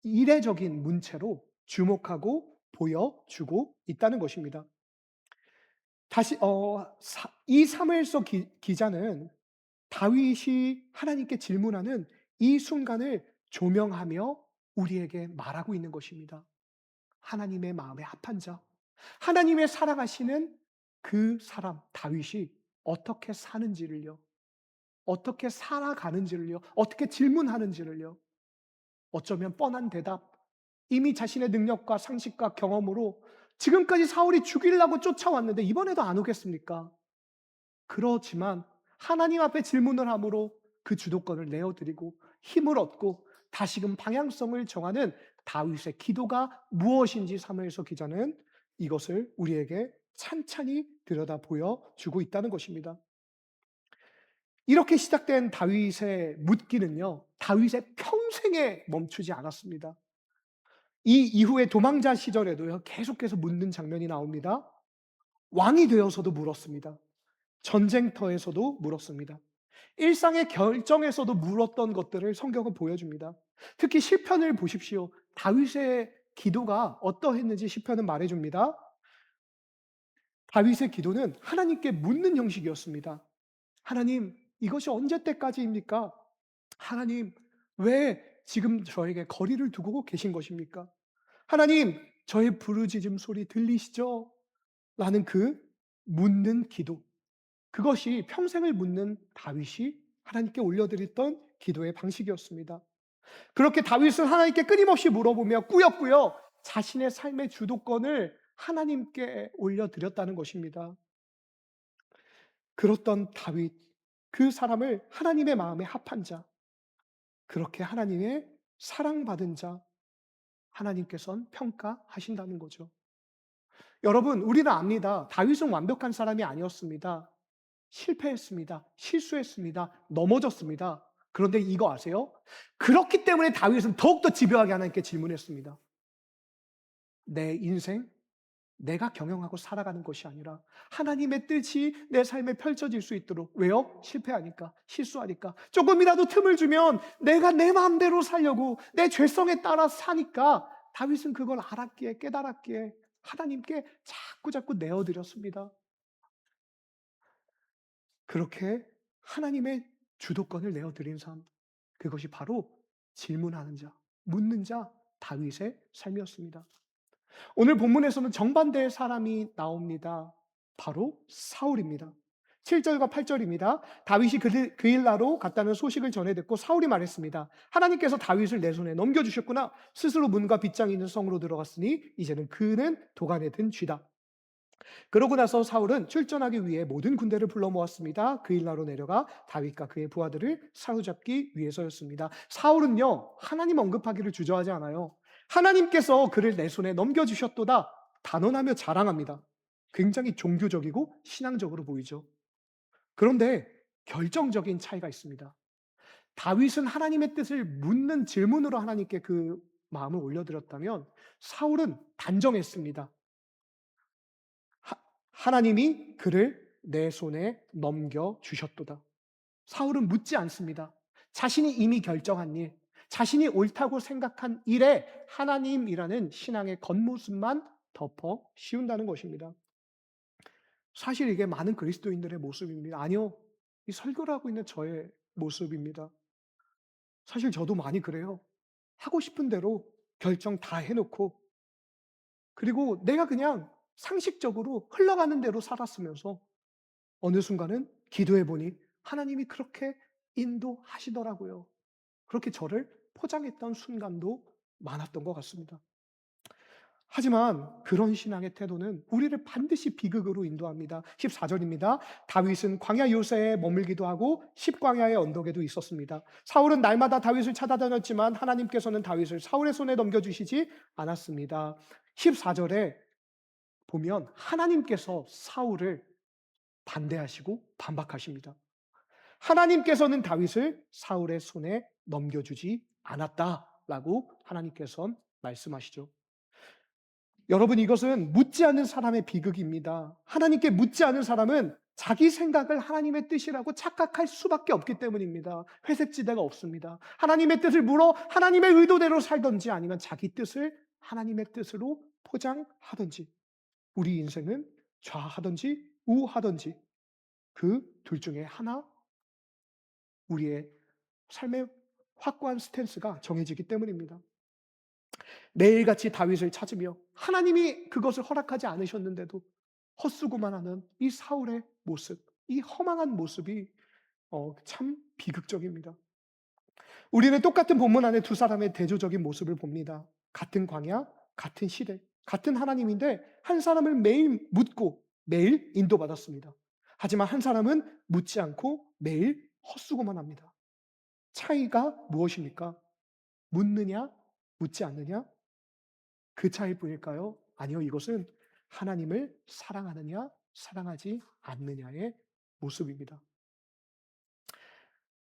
Speaker 1: 이례적인 문체로 주목하고 보여주고 있다는 것입니다. 다시 이 사무엘서 기자는 다윗이 하나님께 질문하는 이 순간을 조명하며 우리에게 말하고 있는 것입니다. 하나님의 마음에 합한 자, 하나님의 사랑하시는 그 사람 다윗이 어떻게 사는지를요. 어떻게 살아가는지를요. 어떻게 질문하는지를요. 어쩌면 뻔한 대답, 이미 자신의 능력과 상식과 경험으로 지금까지 사울이 죽이려고 쫓아왔는데 이번에도 안 오겠습니까? 그렇지만 하나님 앞에 질문을 함으로 그 주도권을 내어드리고 힘을 얻고 다시금 방향성을 정하는 다윗의 기도가 무엇인지 사무엘서 기자는 이것을 우리에게 찬찬히 들여다 보여주고 있다는 것입니다. 이렇게 시작된 다윗의 묻기는요, 다윗의 평생에 멈추지 않았습니다. 이 이후에 도망자 시절에도요, 계속해서 묻는 장면이 나옵니다. 왕이 되어서도 물었습니다. 전쟁터에서도 물었습니다. 일상의 결정에서도 물었던 것들을 성경은 보여줍니다. 특히 시편을 보십시오. 다윗의 기도가 어떠했는지 시편은 말해줍니다. 다윗의 기도는 하나님께 묻는 형식이었습니다. 하나님, 이것이 언제 때까지입니까? 하나님, 왜 지금 저에게 거리를 두고 계신 것입니까? 하나님, 저의 부르짖음 소리 들리시죠? 라는 그 묻는 기도. 그것이 평생을 묻는 다윗이 하나님께 올려드렸던 기도의 방식이었습니다. 그렇게 다윗은 하나님께 끊임없이 물어보며 꾸역꾸역 자신의 삶의 주도권을 하나님께 올려드렸다는 것입니다. 그렇던 다윗, 그 사람을 하나님의 마음에 합한 자, 그렇게 하나님의 사랑받은 자, 하나님께서는 평가하신다는 거죠. 여러분, 우리는 압니다. 다윗은 완벽한 사람이 아니었습니다. 실패했습니다. 실수했습니다. 넘어졌습니다. 그런데 이거 아세요? 그렇기 때문에 다윗은 더욱더 집요하게 하나님께 질문했습니다. 내 인생, 내가 경영하고 살아가는 것이 아니라 하나님의 뜻이 내 삶에 펼쳐질 수 있도록. 왜요? 실패하니까, 실수하니까. 조금이라도 틈을 주면 내가 내 마음대로 살려고 내 죄성에 따라 사니까 다윗은 그걸 알았기에, 깨달았기에 하나님께 자꾸 내어드렸습니다. 그렇게 하나님의 주도권을 내어드린 삶, 그것이 바로 질문하는 자, 묻는 자 다윗의 삶이었습니다. 오늘 본문에서는 정반대의 사람이 나옵니다. 바로 사울입니다. 7절과 8절입니다. 다윗이 그일라로 갔다는 소식을 전해 듣고 사울이 말했습니다. 하나님께서 다윗을 내 손에 넘겨주셨구나. 스스로 문과 빗장이 있는 성으로 들어갔으니 이제는 그는 도간에 든 쥐다. 그러고 나서 사울은 출전하기 위해 모든 군대를 불러 모았습니다. 그일라로 내려가 다윗과 그의 부하들을 사로잡기 위해서였습니다. 사울은요, 하나님 언급하기를 주저하지 않아요. 하나님께서 그를 내 손에 넘겨주셨도다 단언하며 자랑합니다. 굉장히 종교적이고 신앙적으로 보이죠. 그런데 결정적인 차이가 있습니다. 다윗은 하나님의 뜻을 묻는 질문으로 하나님께 그 마음을 올려드렸다면 사울은 단정했습니다. 하나님이 그를 내 손에 넘겨주셨도다. 사울은 묻지 않습니다. 자신이 이미 결정한 일, 자신이 옳다고 생각한 일에 하나님이라는 신앙의 겉모습만 덮어 씌운다는 것입니다. 사실 이게 많은 그리스도인들의 모습입니다. 아니요, 이 설교를 하고 있는 저의 모습입니다. 사실 저도 많이 그래요. 하고 싶은 대로 결정 다 해놓고, 그리고 내가 그냥 상식적으로 흘러가는 대로 살았으면서 어느 순간은 기도해 보니 하나님이 그렇게 인도하시더라고요. 그렇게 저를 포장했던 순간도 많았던 것 같습니다. 하지만 그런 신앙의 태도는 우리를 반드시 비극으로 인도합니다. 14절입니다. 다윗은 광야 요새에 머물기도 하고 십광야의 언덕에도 있었습니다. 사울은 날마다 다윗을 찾아다녔지만 하나님께서는 다윗을 사울의 손에 넘겨주시지 않았습니다. 14절에 보면 하나님께서 사울을 반대하시고 반박하십니다. 하나님께서는 다윗을 사울의 손에 넘겨주지 않았다라고 하나님께서는 말씀하시죠. 여러분, 이것은 묻지 않는 사람의 비극입니다. 하나님께 묻지 않은 사람은 자기 생각을 하나님의 뜻이라고 착각할 수밖에 없기 때문입니다. 회색지대가 없습니다. 하나님의 뜻을 물어 하나님의 의도대로 살든지, 아니면 자기 뜻을 하나님의 뜻으로 포장하든지, 우리 인생은 좌하든지 우하든지 그 둘 중에 하나, 우리의 삶의 확고한 스탠스가 정해지기 때문입니다. 매일같이 다윗을 찾으며 하나님이 그것을 허락하지 않으셨는데도 헛수고만 하는 이 사울의 모습, 이 허망한 모습이 참 비극적입니다. 우리는 똑같은 본문 안에 두 사람의 대조적인 모습을 봅니다. 같은 광야, 같은 시대, 같은 하나님인데 한 사람을 매일 묻고 매일 인도받았습니다. 하지만 한 사람은 묻지 않고 매일 헛수고만 합니다. 차이가 무엇입니까? 묻느냐, 묻지 않느냐? 그 차이일 뿐일까요? 아니요, 이것은 하나님을 사랑하느냐, 사랑하지 않느냐의 모습입니다.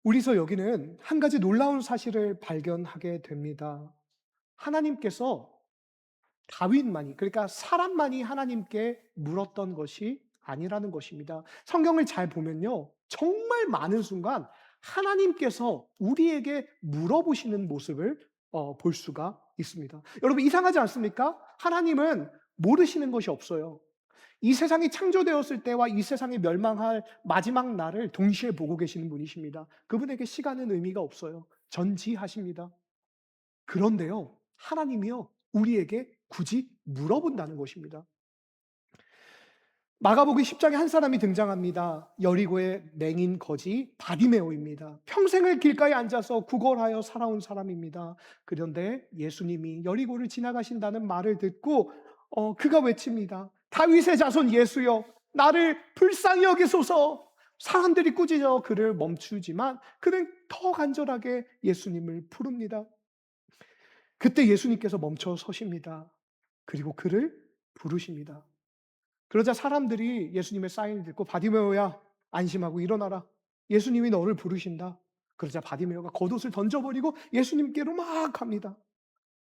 Speaker 1: 우리서 여기는 한 가지 놀라운 사실을 발견하게 됩니다. 하나님께서 다윗만이, 그러니까 사람만이 하나님께 물었던 것이 아니라는 것입니다. 성경을 잘 보면요, 정말 많은 순간 하나님께서 우리에게 물어보시는 모습을 볼 수가 있습니다. 여러분, 이상하지 않습니까? 하나님은 모르시는 것이 없어요. 이 세상이 창조되었을 때와 이 세상이 멸망할 마지막 날을 동시에 보고 계시는 분이십니다. 그분에게 시간은 의미가 없어요. 전지하십니다. 그런데요, 하나님이요, 우리에게 굳이 물어본다는 것입니다. 마가복음 10장에 한 사람이 등장합니다. 여리고의 맹인 거지 바디메오입니다. 평생을 길가에 앉아서 구걸하여 살아온 사람입니다. 그런데 예수님이 여리고를 지나가신다는 말을 듣고 그가 외칩니다. 다윗의 자손 예수여, 나를 불쌍히 여기소서. 사람들이 꾸짖어 그를 멈추지만 그는 더 간절하게 예수님을 부릅니다. 그때 예수님께서 멈춰 서십니다. 그리고 그를 부르십니다. 그러자 사람들이 예수님의 사인을 듣고, 바디메오야, 안심하고 일어나라. 예수님이 너를 부르신다. 그러자 바디메오가 겉옷을 던져버리고 예수님께로 막 갑니다.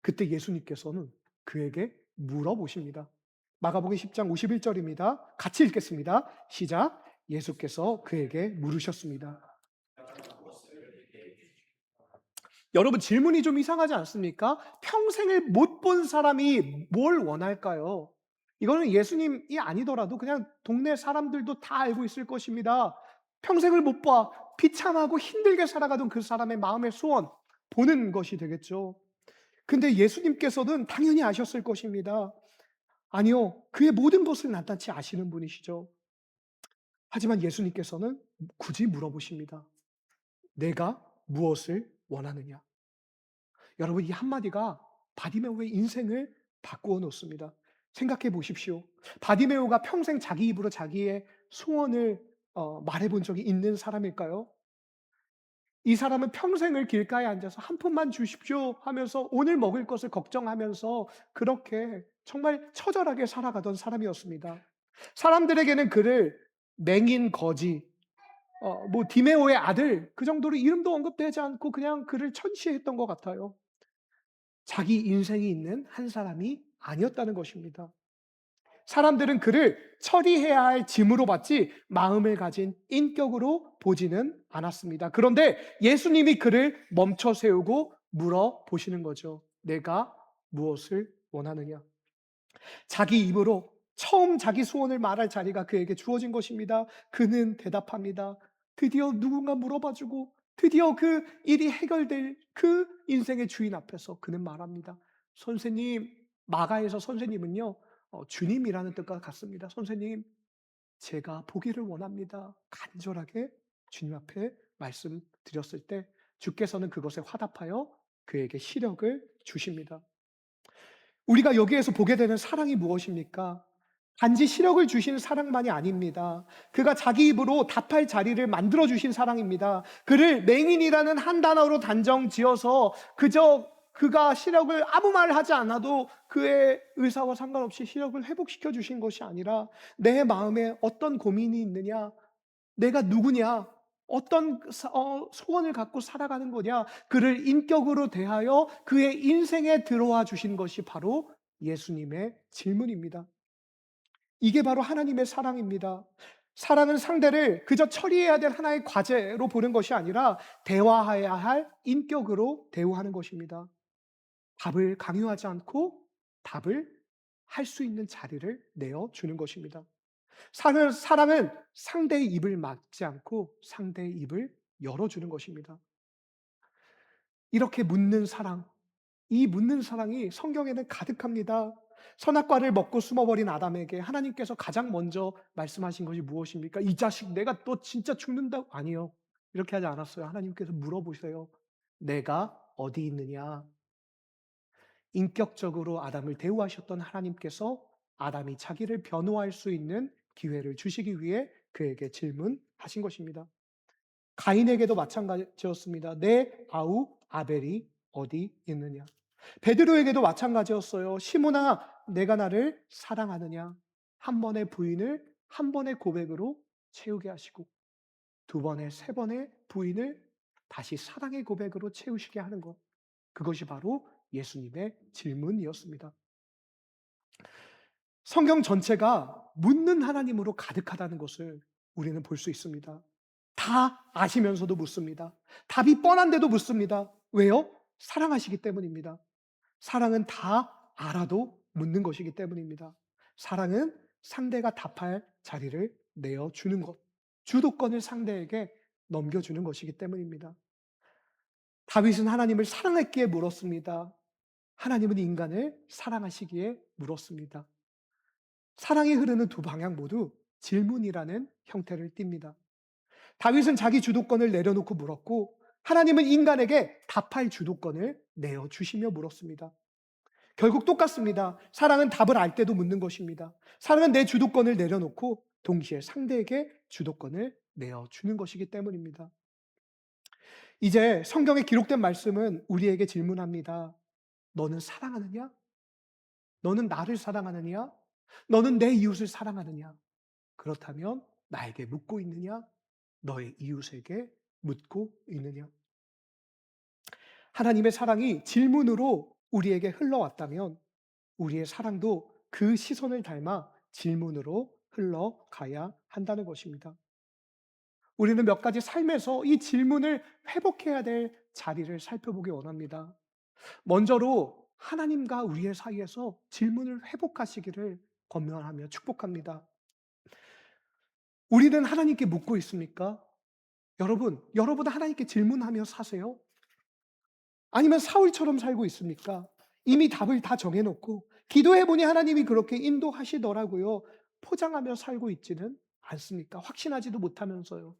Speaker 1: 그때 예수님께서는 그에게 물어보십니다. 마가복음 10장 51절입니다. 같이 읽겠습니다. 시작. 예수께서 그에게 물으셨습니다. 여러분, 질문이 좀 이상하지 않습니까? 평생을 못 본 사람이 뭘 원할까요? 이거는 예수님이 아니더라도 그냥 동네 사람들도 다 알고 있을 것입니다. 평생을 못 봐, 비참하고 힘들게 살아가던 그 사람의 마음의 소원, 보는 것이 되겠죠. 근데 예수님께서는 당연히 아셨을 것입니다. 아니요, 그의 모든 것을 낱낱이 아시는 분이시죠. 하지만 예수님께서는 굳이 물어보십니다. 내가 무엇을 원하느냐? 여러분, 이 한마디가 바디메오의 인생을 바꾸어 놓습니다. 생각해 보십시오. 바디메오가 평생 자기 입으로 자기의 소원을 말해본 적이 있는 사람일까요? 이 사람은 평생을 길가에 앉아서 한 푼만 주십시오 하면서 오늘 먹을 것을 걱정하면서 그렇게 정말 처절하게 살아가던 사람이었습니다. 사람들에게는 그를 맹인 거지, 디메오의 아들, 그 정도로 이름도 언급되지 않고 그냥 그를 천시했던 것 같아요. 자기 인생이 있는 한 사람이 아니었다는 것입니다. 사람들은 그를 처리해야 할 짐으로 받지 마음을 가진 인격으로 보지는 않았습니다. 그런데 예수님이 그를 멈춰 세우고 물어보시는 거죠. 내가 무엇을 원하느냐? 자기 입으로 처음 자기 소원을 말할 자리가 그에게 주어진 것입니다. 그는 대답합니다. 드디어 누군가 물어봐주고 드디어 그 일이 해결될 그 인생의 주인 앞에서 그는 말합니다. 선생님, 마가에서 선생님은요, 주님이라는 뜻과 같습니다. 선생님, 제가 보기를 원합니다. 간절하게 주님 앞에 말씀드렸을 때 주께서는 그것에 화답하여 그에게 시력을 주십니다. 우리가 여기에서 보게 되는 사랑이 무엇입니까? 단지 시력을 주신 사랑만이 아닙니다. 그가 자기 입으로 답할 자리를 만들어 주신 사랑입니다. 그를 맹인이라는 한 단어로 단정 지어서 그저 그가 시력을 아무 말 하지 않아도 그의 의사와 상관없이 시력을 회복시켜 주신 것이 아니라 내 마음에 어떤 고민이 있느냐, 내가 누구냐, 어떤 소원을 갖고 살아가는 거냐, 그를 인격으로 대하여 그의 인생에 들어와 주신 것이 바로 예수님의 질문입니다. 이게 바로 하나님의 사랑입니다. 사랑은 상대를 그저 처리해야 될 하나의 과제로 보는 것이 아니라 대화해야 할 인격으로 대우하는 것입니다. 답을 강요하지 않고 답을 할 수 있는 자리를 내어주는 것입니다. 사랑은 상대의 입을 막지 않고 상대의 입을 열어주는 것입니다. 이렇게 묻는 사랑, 이 묻는 사랑이 성경에는 가득합니다. 선악과를 먹고 숨어버린 아담에게 하나님께서 가장 먼저 말씀하신 것이 무엇입니까? 이 자식 내가 또 진짜 죽는다? 아니요. 이렇게 하지 않았어요. 하나님께서 물어보세요. 내가 어디 있느냐? 인격적으로 아담을 대우하셨던 하나님께서 아담이 자기를 변호할 수 있는 기회를 주시기 위해 그에게 질문하신 것입니다. 가인에게도 마찬가지였습니다. 내 아우 아벨이 어디 있느냐? 베드로에게도 마찬가지였어요. 시몬아, 내가 나를 사랑하느냐? 한 번의 부인을 한 번의 고백으로 채우게 하시고 두 번의 세 번의 부인을 다시 사랑의 고백으로 채우시게 하는 것. 그것이 바로 예수님의 질문이었습니다. 성경 전체가 묻는 하나님으로 가득하다는 것을 우리는 볼 수 있습니다. 다 아시면서도 묻습니다. 답이 뻔한데도 묻습니다. 왜요? 사랑하시기 때문입니다. 사랑은 다 알아도 묻는 것이기 때문입니다. 사랑은 상대가 답할 자리를 내어주는 것, 주도권을 상대에게 넘겨주는 것이기 때문입니다. 다윗은 하나님을 사랑했기에 물었습니다. 하나님은 인간을 사랑하시기에 물었습니다. 사랑이 흐르는 두 방향 모두 질문이라는 형태를 띱니다. 다윗은 자기 주도권을 내려놓고 물었고 하나님은 인간에게 답할 주도권을 내어주시며 물었습니다. 결국 똑같습니다. 사랑은 답을 알 때도 묻는 것입니다. 사랑은 내 주도권을 내려놓고 동시에 상대에게 주도권을 내어주는 것이기 때문입니다. 이제 성경에 기록된 말씀은 우리에게 질문합니다. 너는 사랑하느냐? 너는 나를 사랑하느냐? 너는 내 이웃을 사랑하느냐? 그렇다면 나에게 묻고 있느냐? 너의 이웃에게 묻고 있느냐? 하나님의 사랑이 질문으로 우리에게 흘러왔다면 우리의 사랑도 그 시선을 닮아 질문으로 흘러가야 한다는 것입니다. 우리는 몇 가지 삶에서 이 질문을 회복해야 될 자리를 살펴보기 원합니다. 먼저로 하나님과 우리의 사이에서 질문을 회복하시기를 권면하며 축복합니다. 우리는 하나님께 묻고 있습니까? 여러분 하나님께 질문하며 사세요? 아니면 사울처럼 살고 있습니까? 이미 답을 다 정해놓고 기도해보니 하나님이 그렇게 인도하시더라고요. 포장하며 살고 있지는 않습니까? 확신하지도 못하면서요.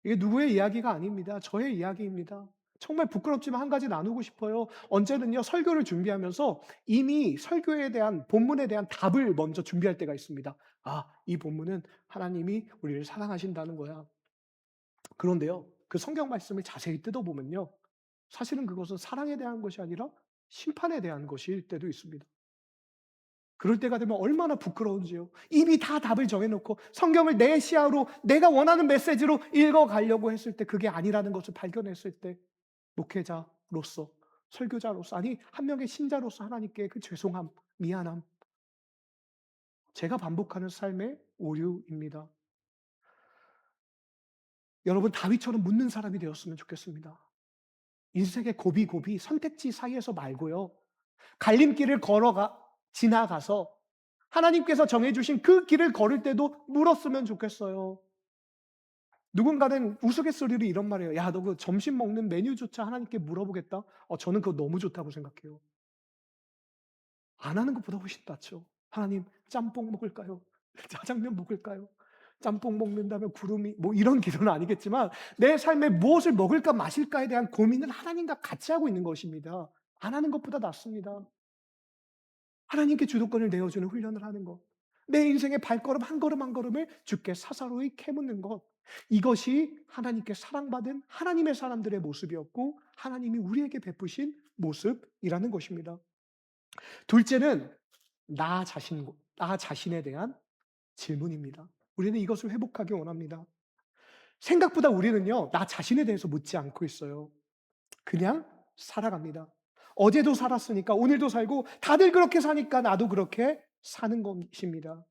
Speaker 1: 이게 누구의 이야기가 아닙니다. 저의 이야기입니다. 정말 부끄럽지만 한 가지 나누고 싶어요. 언제는요, 설교를 준비하면서 이미 설교에 대한, 본문에 대한 답을 먼저 준비할 때가 있습니다. 아, 이 본문은 하나님이 우리를 사랑하신다는 거야. 그런데요, 그 성경 말씀을 자세히 뜯어보면요, 사실은 그것은 사랑에 대한 것이 아니라 심판에 대한 것일 때도 있습니다. 그럴 때가 되면 얼마나 부끄러운지요. 이미 다 답을 정해놓고 성경을 내 시야로 내가 원하는 메시지로 읽어가려고 했을 때 그게 아니라는 것을 발견했을 때 목회자로서, 설교자로서, 아니 한 명의 신자로서 하나님께 그 죄송함, 미안함, 제가 반복하는 삶의 오류입니다. 여러분 다윗처럼 묻는 사람이 되었으면 좋겠습니다. 인생의 고비고비 선택지 사이에서 말고요. 갈림길을 지나가서 하나님께서 정해주신 그 길을 걸을 때도 물었으면 좋겠어요. 누군가는 우스갯소리로 이런 말이에요. 야, 너 그 점심 먹는 메뉴조차 하나님께 물어보겠다? 저는 그거 너무 좋다고 생각해요. 안 하는 것보다 훨씬 낫죠. 하나님, 짬뽕 먹을까요? 짜장면 먹을까요? 짬뽕 먹는다면 구름이, 뭐 이런 기도는 아니겠지만 내 삶에 무엇을 먹을까 마실까에 대한 고민은 하나님과 같이 하고 있는 것입니다. 안 하는 것보다 낫습니다. 하나님께 주도권을 내어주는 훈련을 하는 것. 내 인생의 발걸음 한 걸음 한 걸음을 주께 사사로이 캐묻는 것. 이것이 하나님께 사랑받은 하나님의 사람들의 모습이었고 하나님이 우리에게 베푸신 모습이라는 것입니다. 둘째는 나 자신에 대한 질문입니다. 우리는 이것을 회복하기 원합니다. 생각보다 우리는요, 나 자신에 대해서 묻지 않고 있어요. 그냥 살아갑니다. 어제도 살았으니까 오늘도 살고 다들 그렇게 사니까 나도 그렇게 사는 것입니다.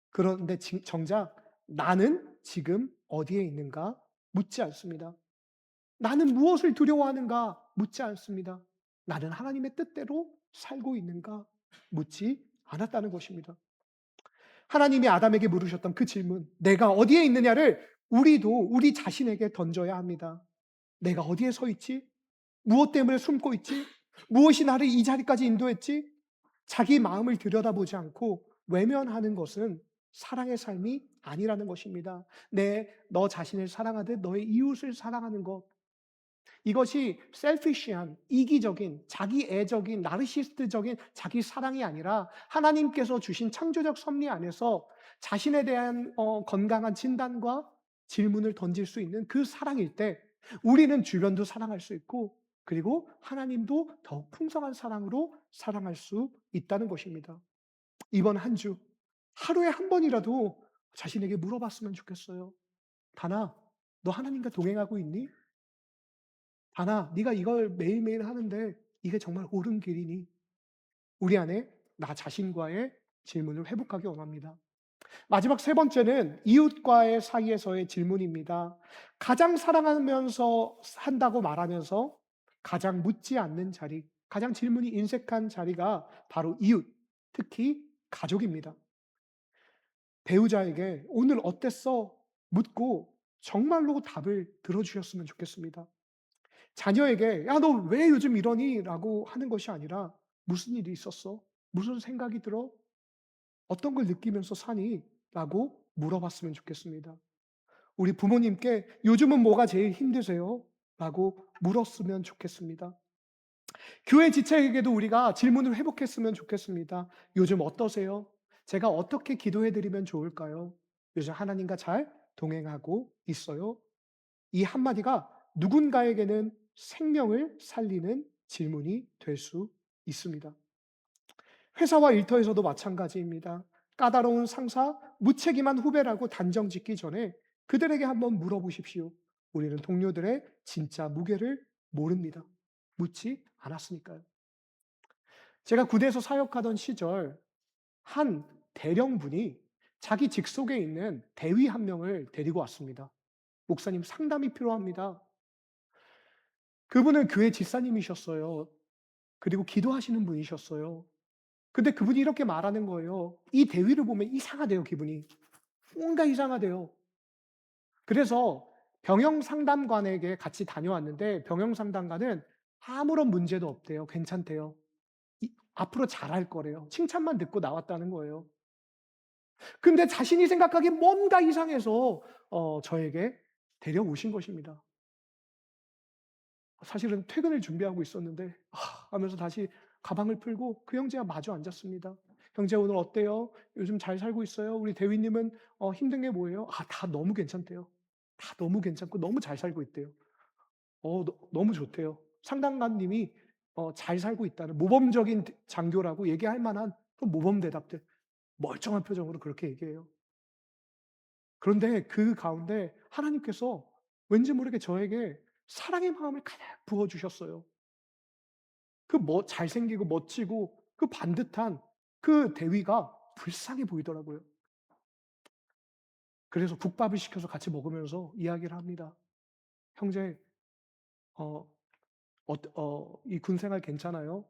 Speaker 1: 그런데 정작 나는 지금 어디에 있는가 묻지 않습니다. 나는 무엇을 두려워하는가 묻지 않습니다. 나는 하나님의 뜻대로 살고 있는가 묻지 않았다는 것입니다. 하나님이 아담에게 물으셨던 그 질문, 내가 어디에 있느냐를 우리도 우리 자신에게 던져야 합니다. 내가 어디에 서 있지? 무엇 때문에 숨고 있지? 무엇이 나를 이 자리까지 인도했지? 자기 마음을 들여다보지 않고 외면하는 것은 사랑의 삶이 아니라는 것입니다. 너 자신을 사랑하듯 너의 이웃을 사랑하는 것. 이것이 셀피시한, 이기적인, 자기애적인, 나르시스트적인 자기 사랑이 아니라 하나님께서 주신 창조적 섭리 안에서 자신에 대한 건강한 진단과 질문을 던질 수 있는 그 사랑일 때 우리는 주변도 사랑할 수 있고 그리고 하나님도 더욱 풍성한 사랑으로 사랑할 수 있다는 것입니다. 이번 한 주 하루에 한 번이라도 자신에게 물어봤으면 좋겠어요. 다나, 너 하나님과 동행하고 있니? 다나, 네가 이걸 매일매일 하는데 이게 정말 옳은 길이니? 우리 안에 나 자신과의 질문을 회복하기 원합니다. 마지막 세 번째는 이웃과의 사이에서의 질문입니다. 가장 사랑하면서 한다고 말하면서 가장 묻지 않는 자리, 가장 질문이 인색한 자리가 바로 이웃, 특히 가족입니다. 배우자에게 오늘 어땠어? 묻고 정말로 답을 들어주셨으면 좋겠습니다. 자녀에게 야, 너 왜 요즘 이러니? 라고 하는 것이 아니라 무슨 일이 있었어? 무슨 생각이 들어? 어떤 걸 느끼면서 사니? 라고 물어봤으면 좋겠습니다. 우리 부모님께 요즘은 뭐가 제일 힘드세요? 라고 물었으면 좋겠습니다. 교회 지체에게도 우리가 질문을 회복했으면 좋겠습니다. 요즘 어떠세요? 제가 어떻게 기도해 드리면 좋을까요? 요즘 하나님과 잘 동행하고 있어요? 이 한마디가 누군가에게는 생명을 살리는 질문이 될 수 있습니다. 회사와 일터에서도 마찬가지입니다. 까다로운 상사, 무책임한 후배라고 단정 짓기 전에 그들에게 한번 물어보십시오. 우리는 동료들의 진짜 무게를 모릅니다. 묻지 않았으니까요. 제가 군대에서 사역하던 시절 한 대령분이 자기 직속에 있는 대위 한 명을 데리고 왔습니다. 목사님 상담이 필요합니다. 그분은 교회 집사님이셨어요. 그리고 기도하시는 분이셨어요. 근데 그분이 이렇게 말하는 거예요. 이 대위를 보면 이상하대요, 기분이. 뭔가 이상하대요. 그래서 병영상담관에게 같이 다녀왔는데 병영상담관은 아무런 문제도 없대요. 괜찮대요. 앞으로 잘할 거래요. 칭찬만 듣고 나왔다는 거예요. 근데 자신이 생각하기에 뭔가 이상해서 저에게 데려오신 것입니다. 사실은 퇴근을 준비하고 있었는데 하면서 다시 가방을 풀고 그 형제와 마주 앉았습니다. "형제 오늘 어때요? 요즘 잘 살고 있어요? 우리 대위님은 힘든 게 뭐예요?" 다 너무 괜찮대요. 다 너무 괜찮고 너무 잘 살고 있대요. 너무 좋대요. 상담가님이 잘 살고 있다는 모범적인 장교라고 얘기할 만한 그 모범 대답들 멀쩡한 표정으로 그렇게 얘기해요. 그런데 그 가운데 하나님께서 왠지 모르게 저에게 사랑의 마음을 가득 부어 주셨어요. 잘생기고 멋지고 그 반듯한 그 대위가 불쌍해 보이더라고요. 그래서 국밥을 시켜서 같이 먹으면서 이야기를 합니다. "형제, 어 이 군 생활 괜찮아요?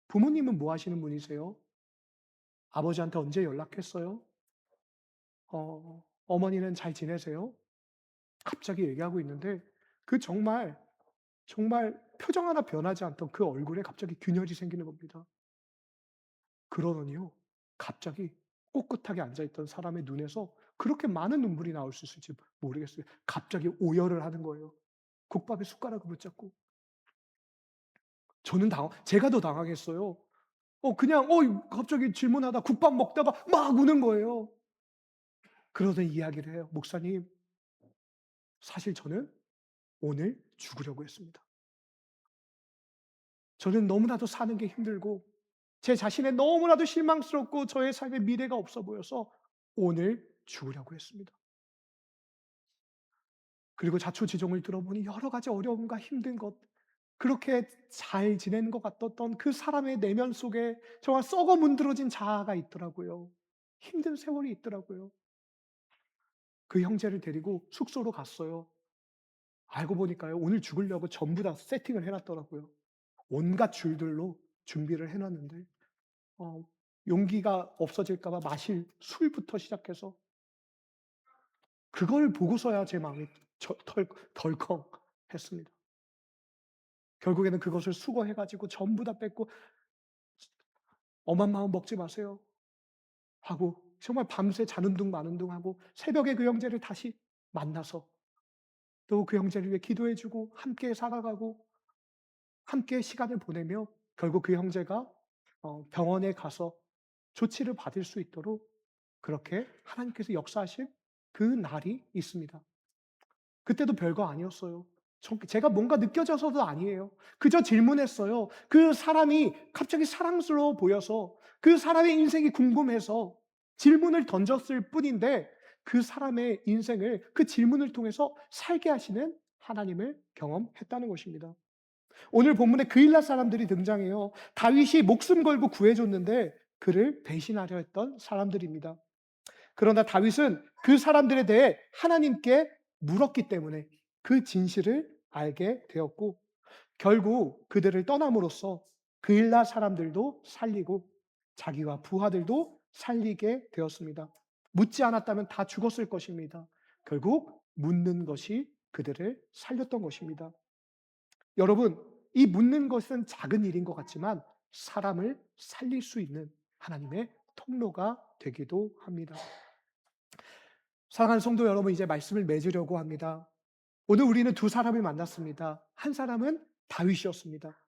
Speaker 1: 부모님은 뭐 하시는 분이세요? 아버지한테 언제 연락했어요? 어머니는 잘 지내세요?" 갑자기 얘기하고 있는데 그 정말 표정 하나 변하지 않던 그 얼굴에 갑자기 균열이 생기는 겁니다. 그러더니요, 갑자기 꼿꼿하게 앉아있던 사람의 눈에서 그렇게 많은 눈물이 나올 수 있을지 모르겠어요. 갑자기 오열을 하는 거예요. 국밥에 숟가락을 붙잡고. 제가 더 당황했어요. 그냥, 갑자기 질문하다 국밥 먹다가 막 우는 거예요. 그러더니 이야기를 해요. 목사님, 사실 저는 오늘 죽으려고 했습니다. 저는 너무나도 사는 게 힘들고 제 자신에 너무나도 실망스럽고 저의 삶에 미래가 없어 보여서 오늘 죽으려고 했습니다. 그리고 자초지종을 들어보니 여러 가지 어려움과 힘든 것, 그렇게 잘 지내는 것 같았던 그 사람의 내면 속에 정말 썩어 문드러진 자아가 있더라고요. 힘든 세월이 있더라고요. 그 형제를 데리고 숙소로 갔어요. 알고 보니까요, 오늘 죽으려고 전부 다 세팅을 해 놨더라고요. 온갖 줄들로 준비를 해 놨는데 어 용기가 없어질까 봐 마실 술부터 시작해서 그걸 보고서야 제 마음이 덜컥했습니다. 결국에는 그것을 수거해 가지고 전부 다 뺐고 "엄한 마음 먹지 마세요." 하고 정말 밤새 자는 둥 마는 둥 하고 새벽에 그 형제를 다시 만나서 또 그 형제를 위해 기도해 주고 함께 살아가고 함께 시간을 보내며 결국 그 형제가 병원에 가서 조치를 받을 수 있도록 그렇게 하나님께서 역사하신 그 날이 있습니다. 그때도 별거 아니었어요. 제가 뭔가 느껴져서도 아니에요. 그저 질문했어요. 그 사람이 갑자기 사랑스러워 보여서 그 사람의 인생이 궁금해서 질문을 던졌을 뿐인데 그 사람의 인생을 그 질문을 통해서 살게 하시는 하나님을 경험했다는 것입니다. 오늘 본문에 그일라 사람들이 등장해요. 다윗이 목숨 걸고 구해줬는데 그를 배신하려 했던 사람들입니다. 그러나 다윗은 그 사람들에 대해 하나님께 물었기 때문에 그 진실을 알게 되었고 결국 그들을 떠남으로써 그일라 사람들도 살리고 자기와 부하들도 살리게 되었습니다. 묻지 않았다면 다 죽었을 것입니다. 결국 묻는 것이 그들을 살렸던 것입니다. 여러분, 이 묻는 것은 작은 일인 것 같지만 사람을 살릴 수 있는 하나님의 통로가 되기도 합니다. 사랑하는 성도 여러분, 이제 말씀을 맺으려고 합니다. 오늘 우리는 두 사람을 만났습니다. 한 사람은 다윗이었습니다.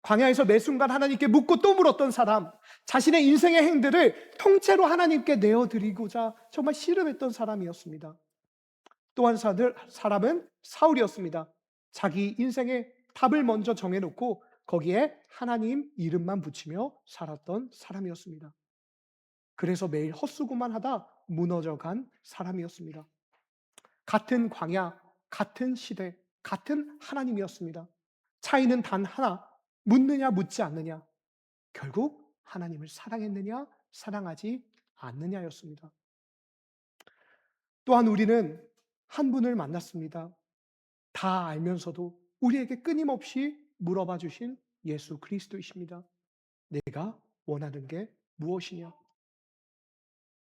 Speaker 1: 광야에서 매 순간 하나님께 묻고 또 물었던 사람, 자신의 인생의 행들을 통째로 하나님께 내어드리고자 정말 씨름했던 사람이었습니다. 또 한 사람은 사울이었습니다. 자기 인생의 답을 먼저 정해놓고 거기에 하나님 이름만 붙이며 살았던 사람이었습니다. 그래서 매일 헛수고만 하다 무너져 간 사람이었습니다. 같은 광야, 같은 시대, 같은 하나님이었습니다. 차이는 단 하나, 묻느냐 묻지 않느냐. 결국 하나님을 사랑했느냐 사랑하지 않느냐였습니다. 또한 우리는 한 분을 만났습니다. 다 알면서도 우리에게 끊임없이 물어봐 주신 예수 그리스도이십니다. 내가 원하는 게 무엇이냐?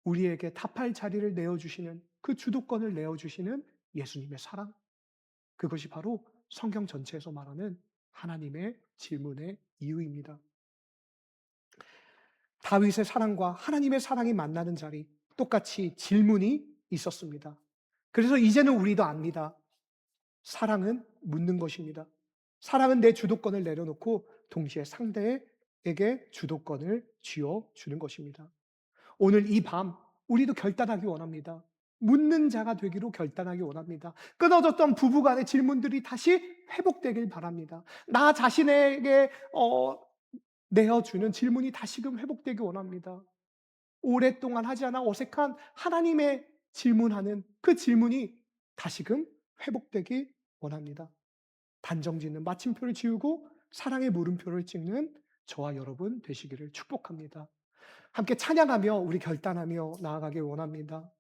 Speaker 1: 우리에게 답할 자리를 내어주시는 그 주도권을 내어주시는 예수님의 사랑. 그것이 바로 성경 전체에서 말하는 하나님의 질문의 이유입니다. 다윗의 사랑과 하나님의 사랑이 만나는 자리, 똑같이 질문이 있었습니다. 그래서 이제는 우리도 압니다. 사랑은 묻는 것입니다. 사랑은 내 주도권을 내려놓고 동시에 상대에게 주도권을 쥐어주는 것입니다. 오늘 이 밤 우리도 결단하기 원합니다. 묻는 자가 되기로 결단하기 원합니다. 끊어졌던 부부간의 질문들이 다시 회복되길 바랍니다. 나 자신에게 내어주는 질문이 다시금 회복되기 원합니다. 오랫동안 하지 않아 어색한 하나님의 질문하는 그 질문이 다시금 회복되기 원합니다. 단정짓는 마침표를 지우고 사랑의 물음표를 찍는 저와 여러분 되시기를 축복합니다. 함께 찬양하며 우리 결단하며 나아가길 원합니다.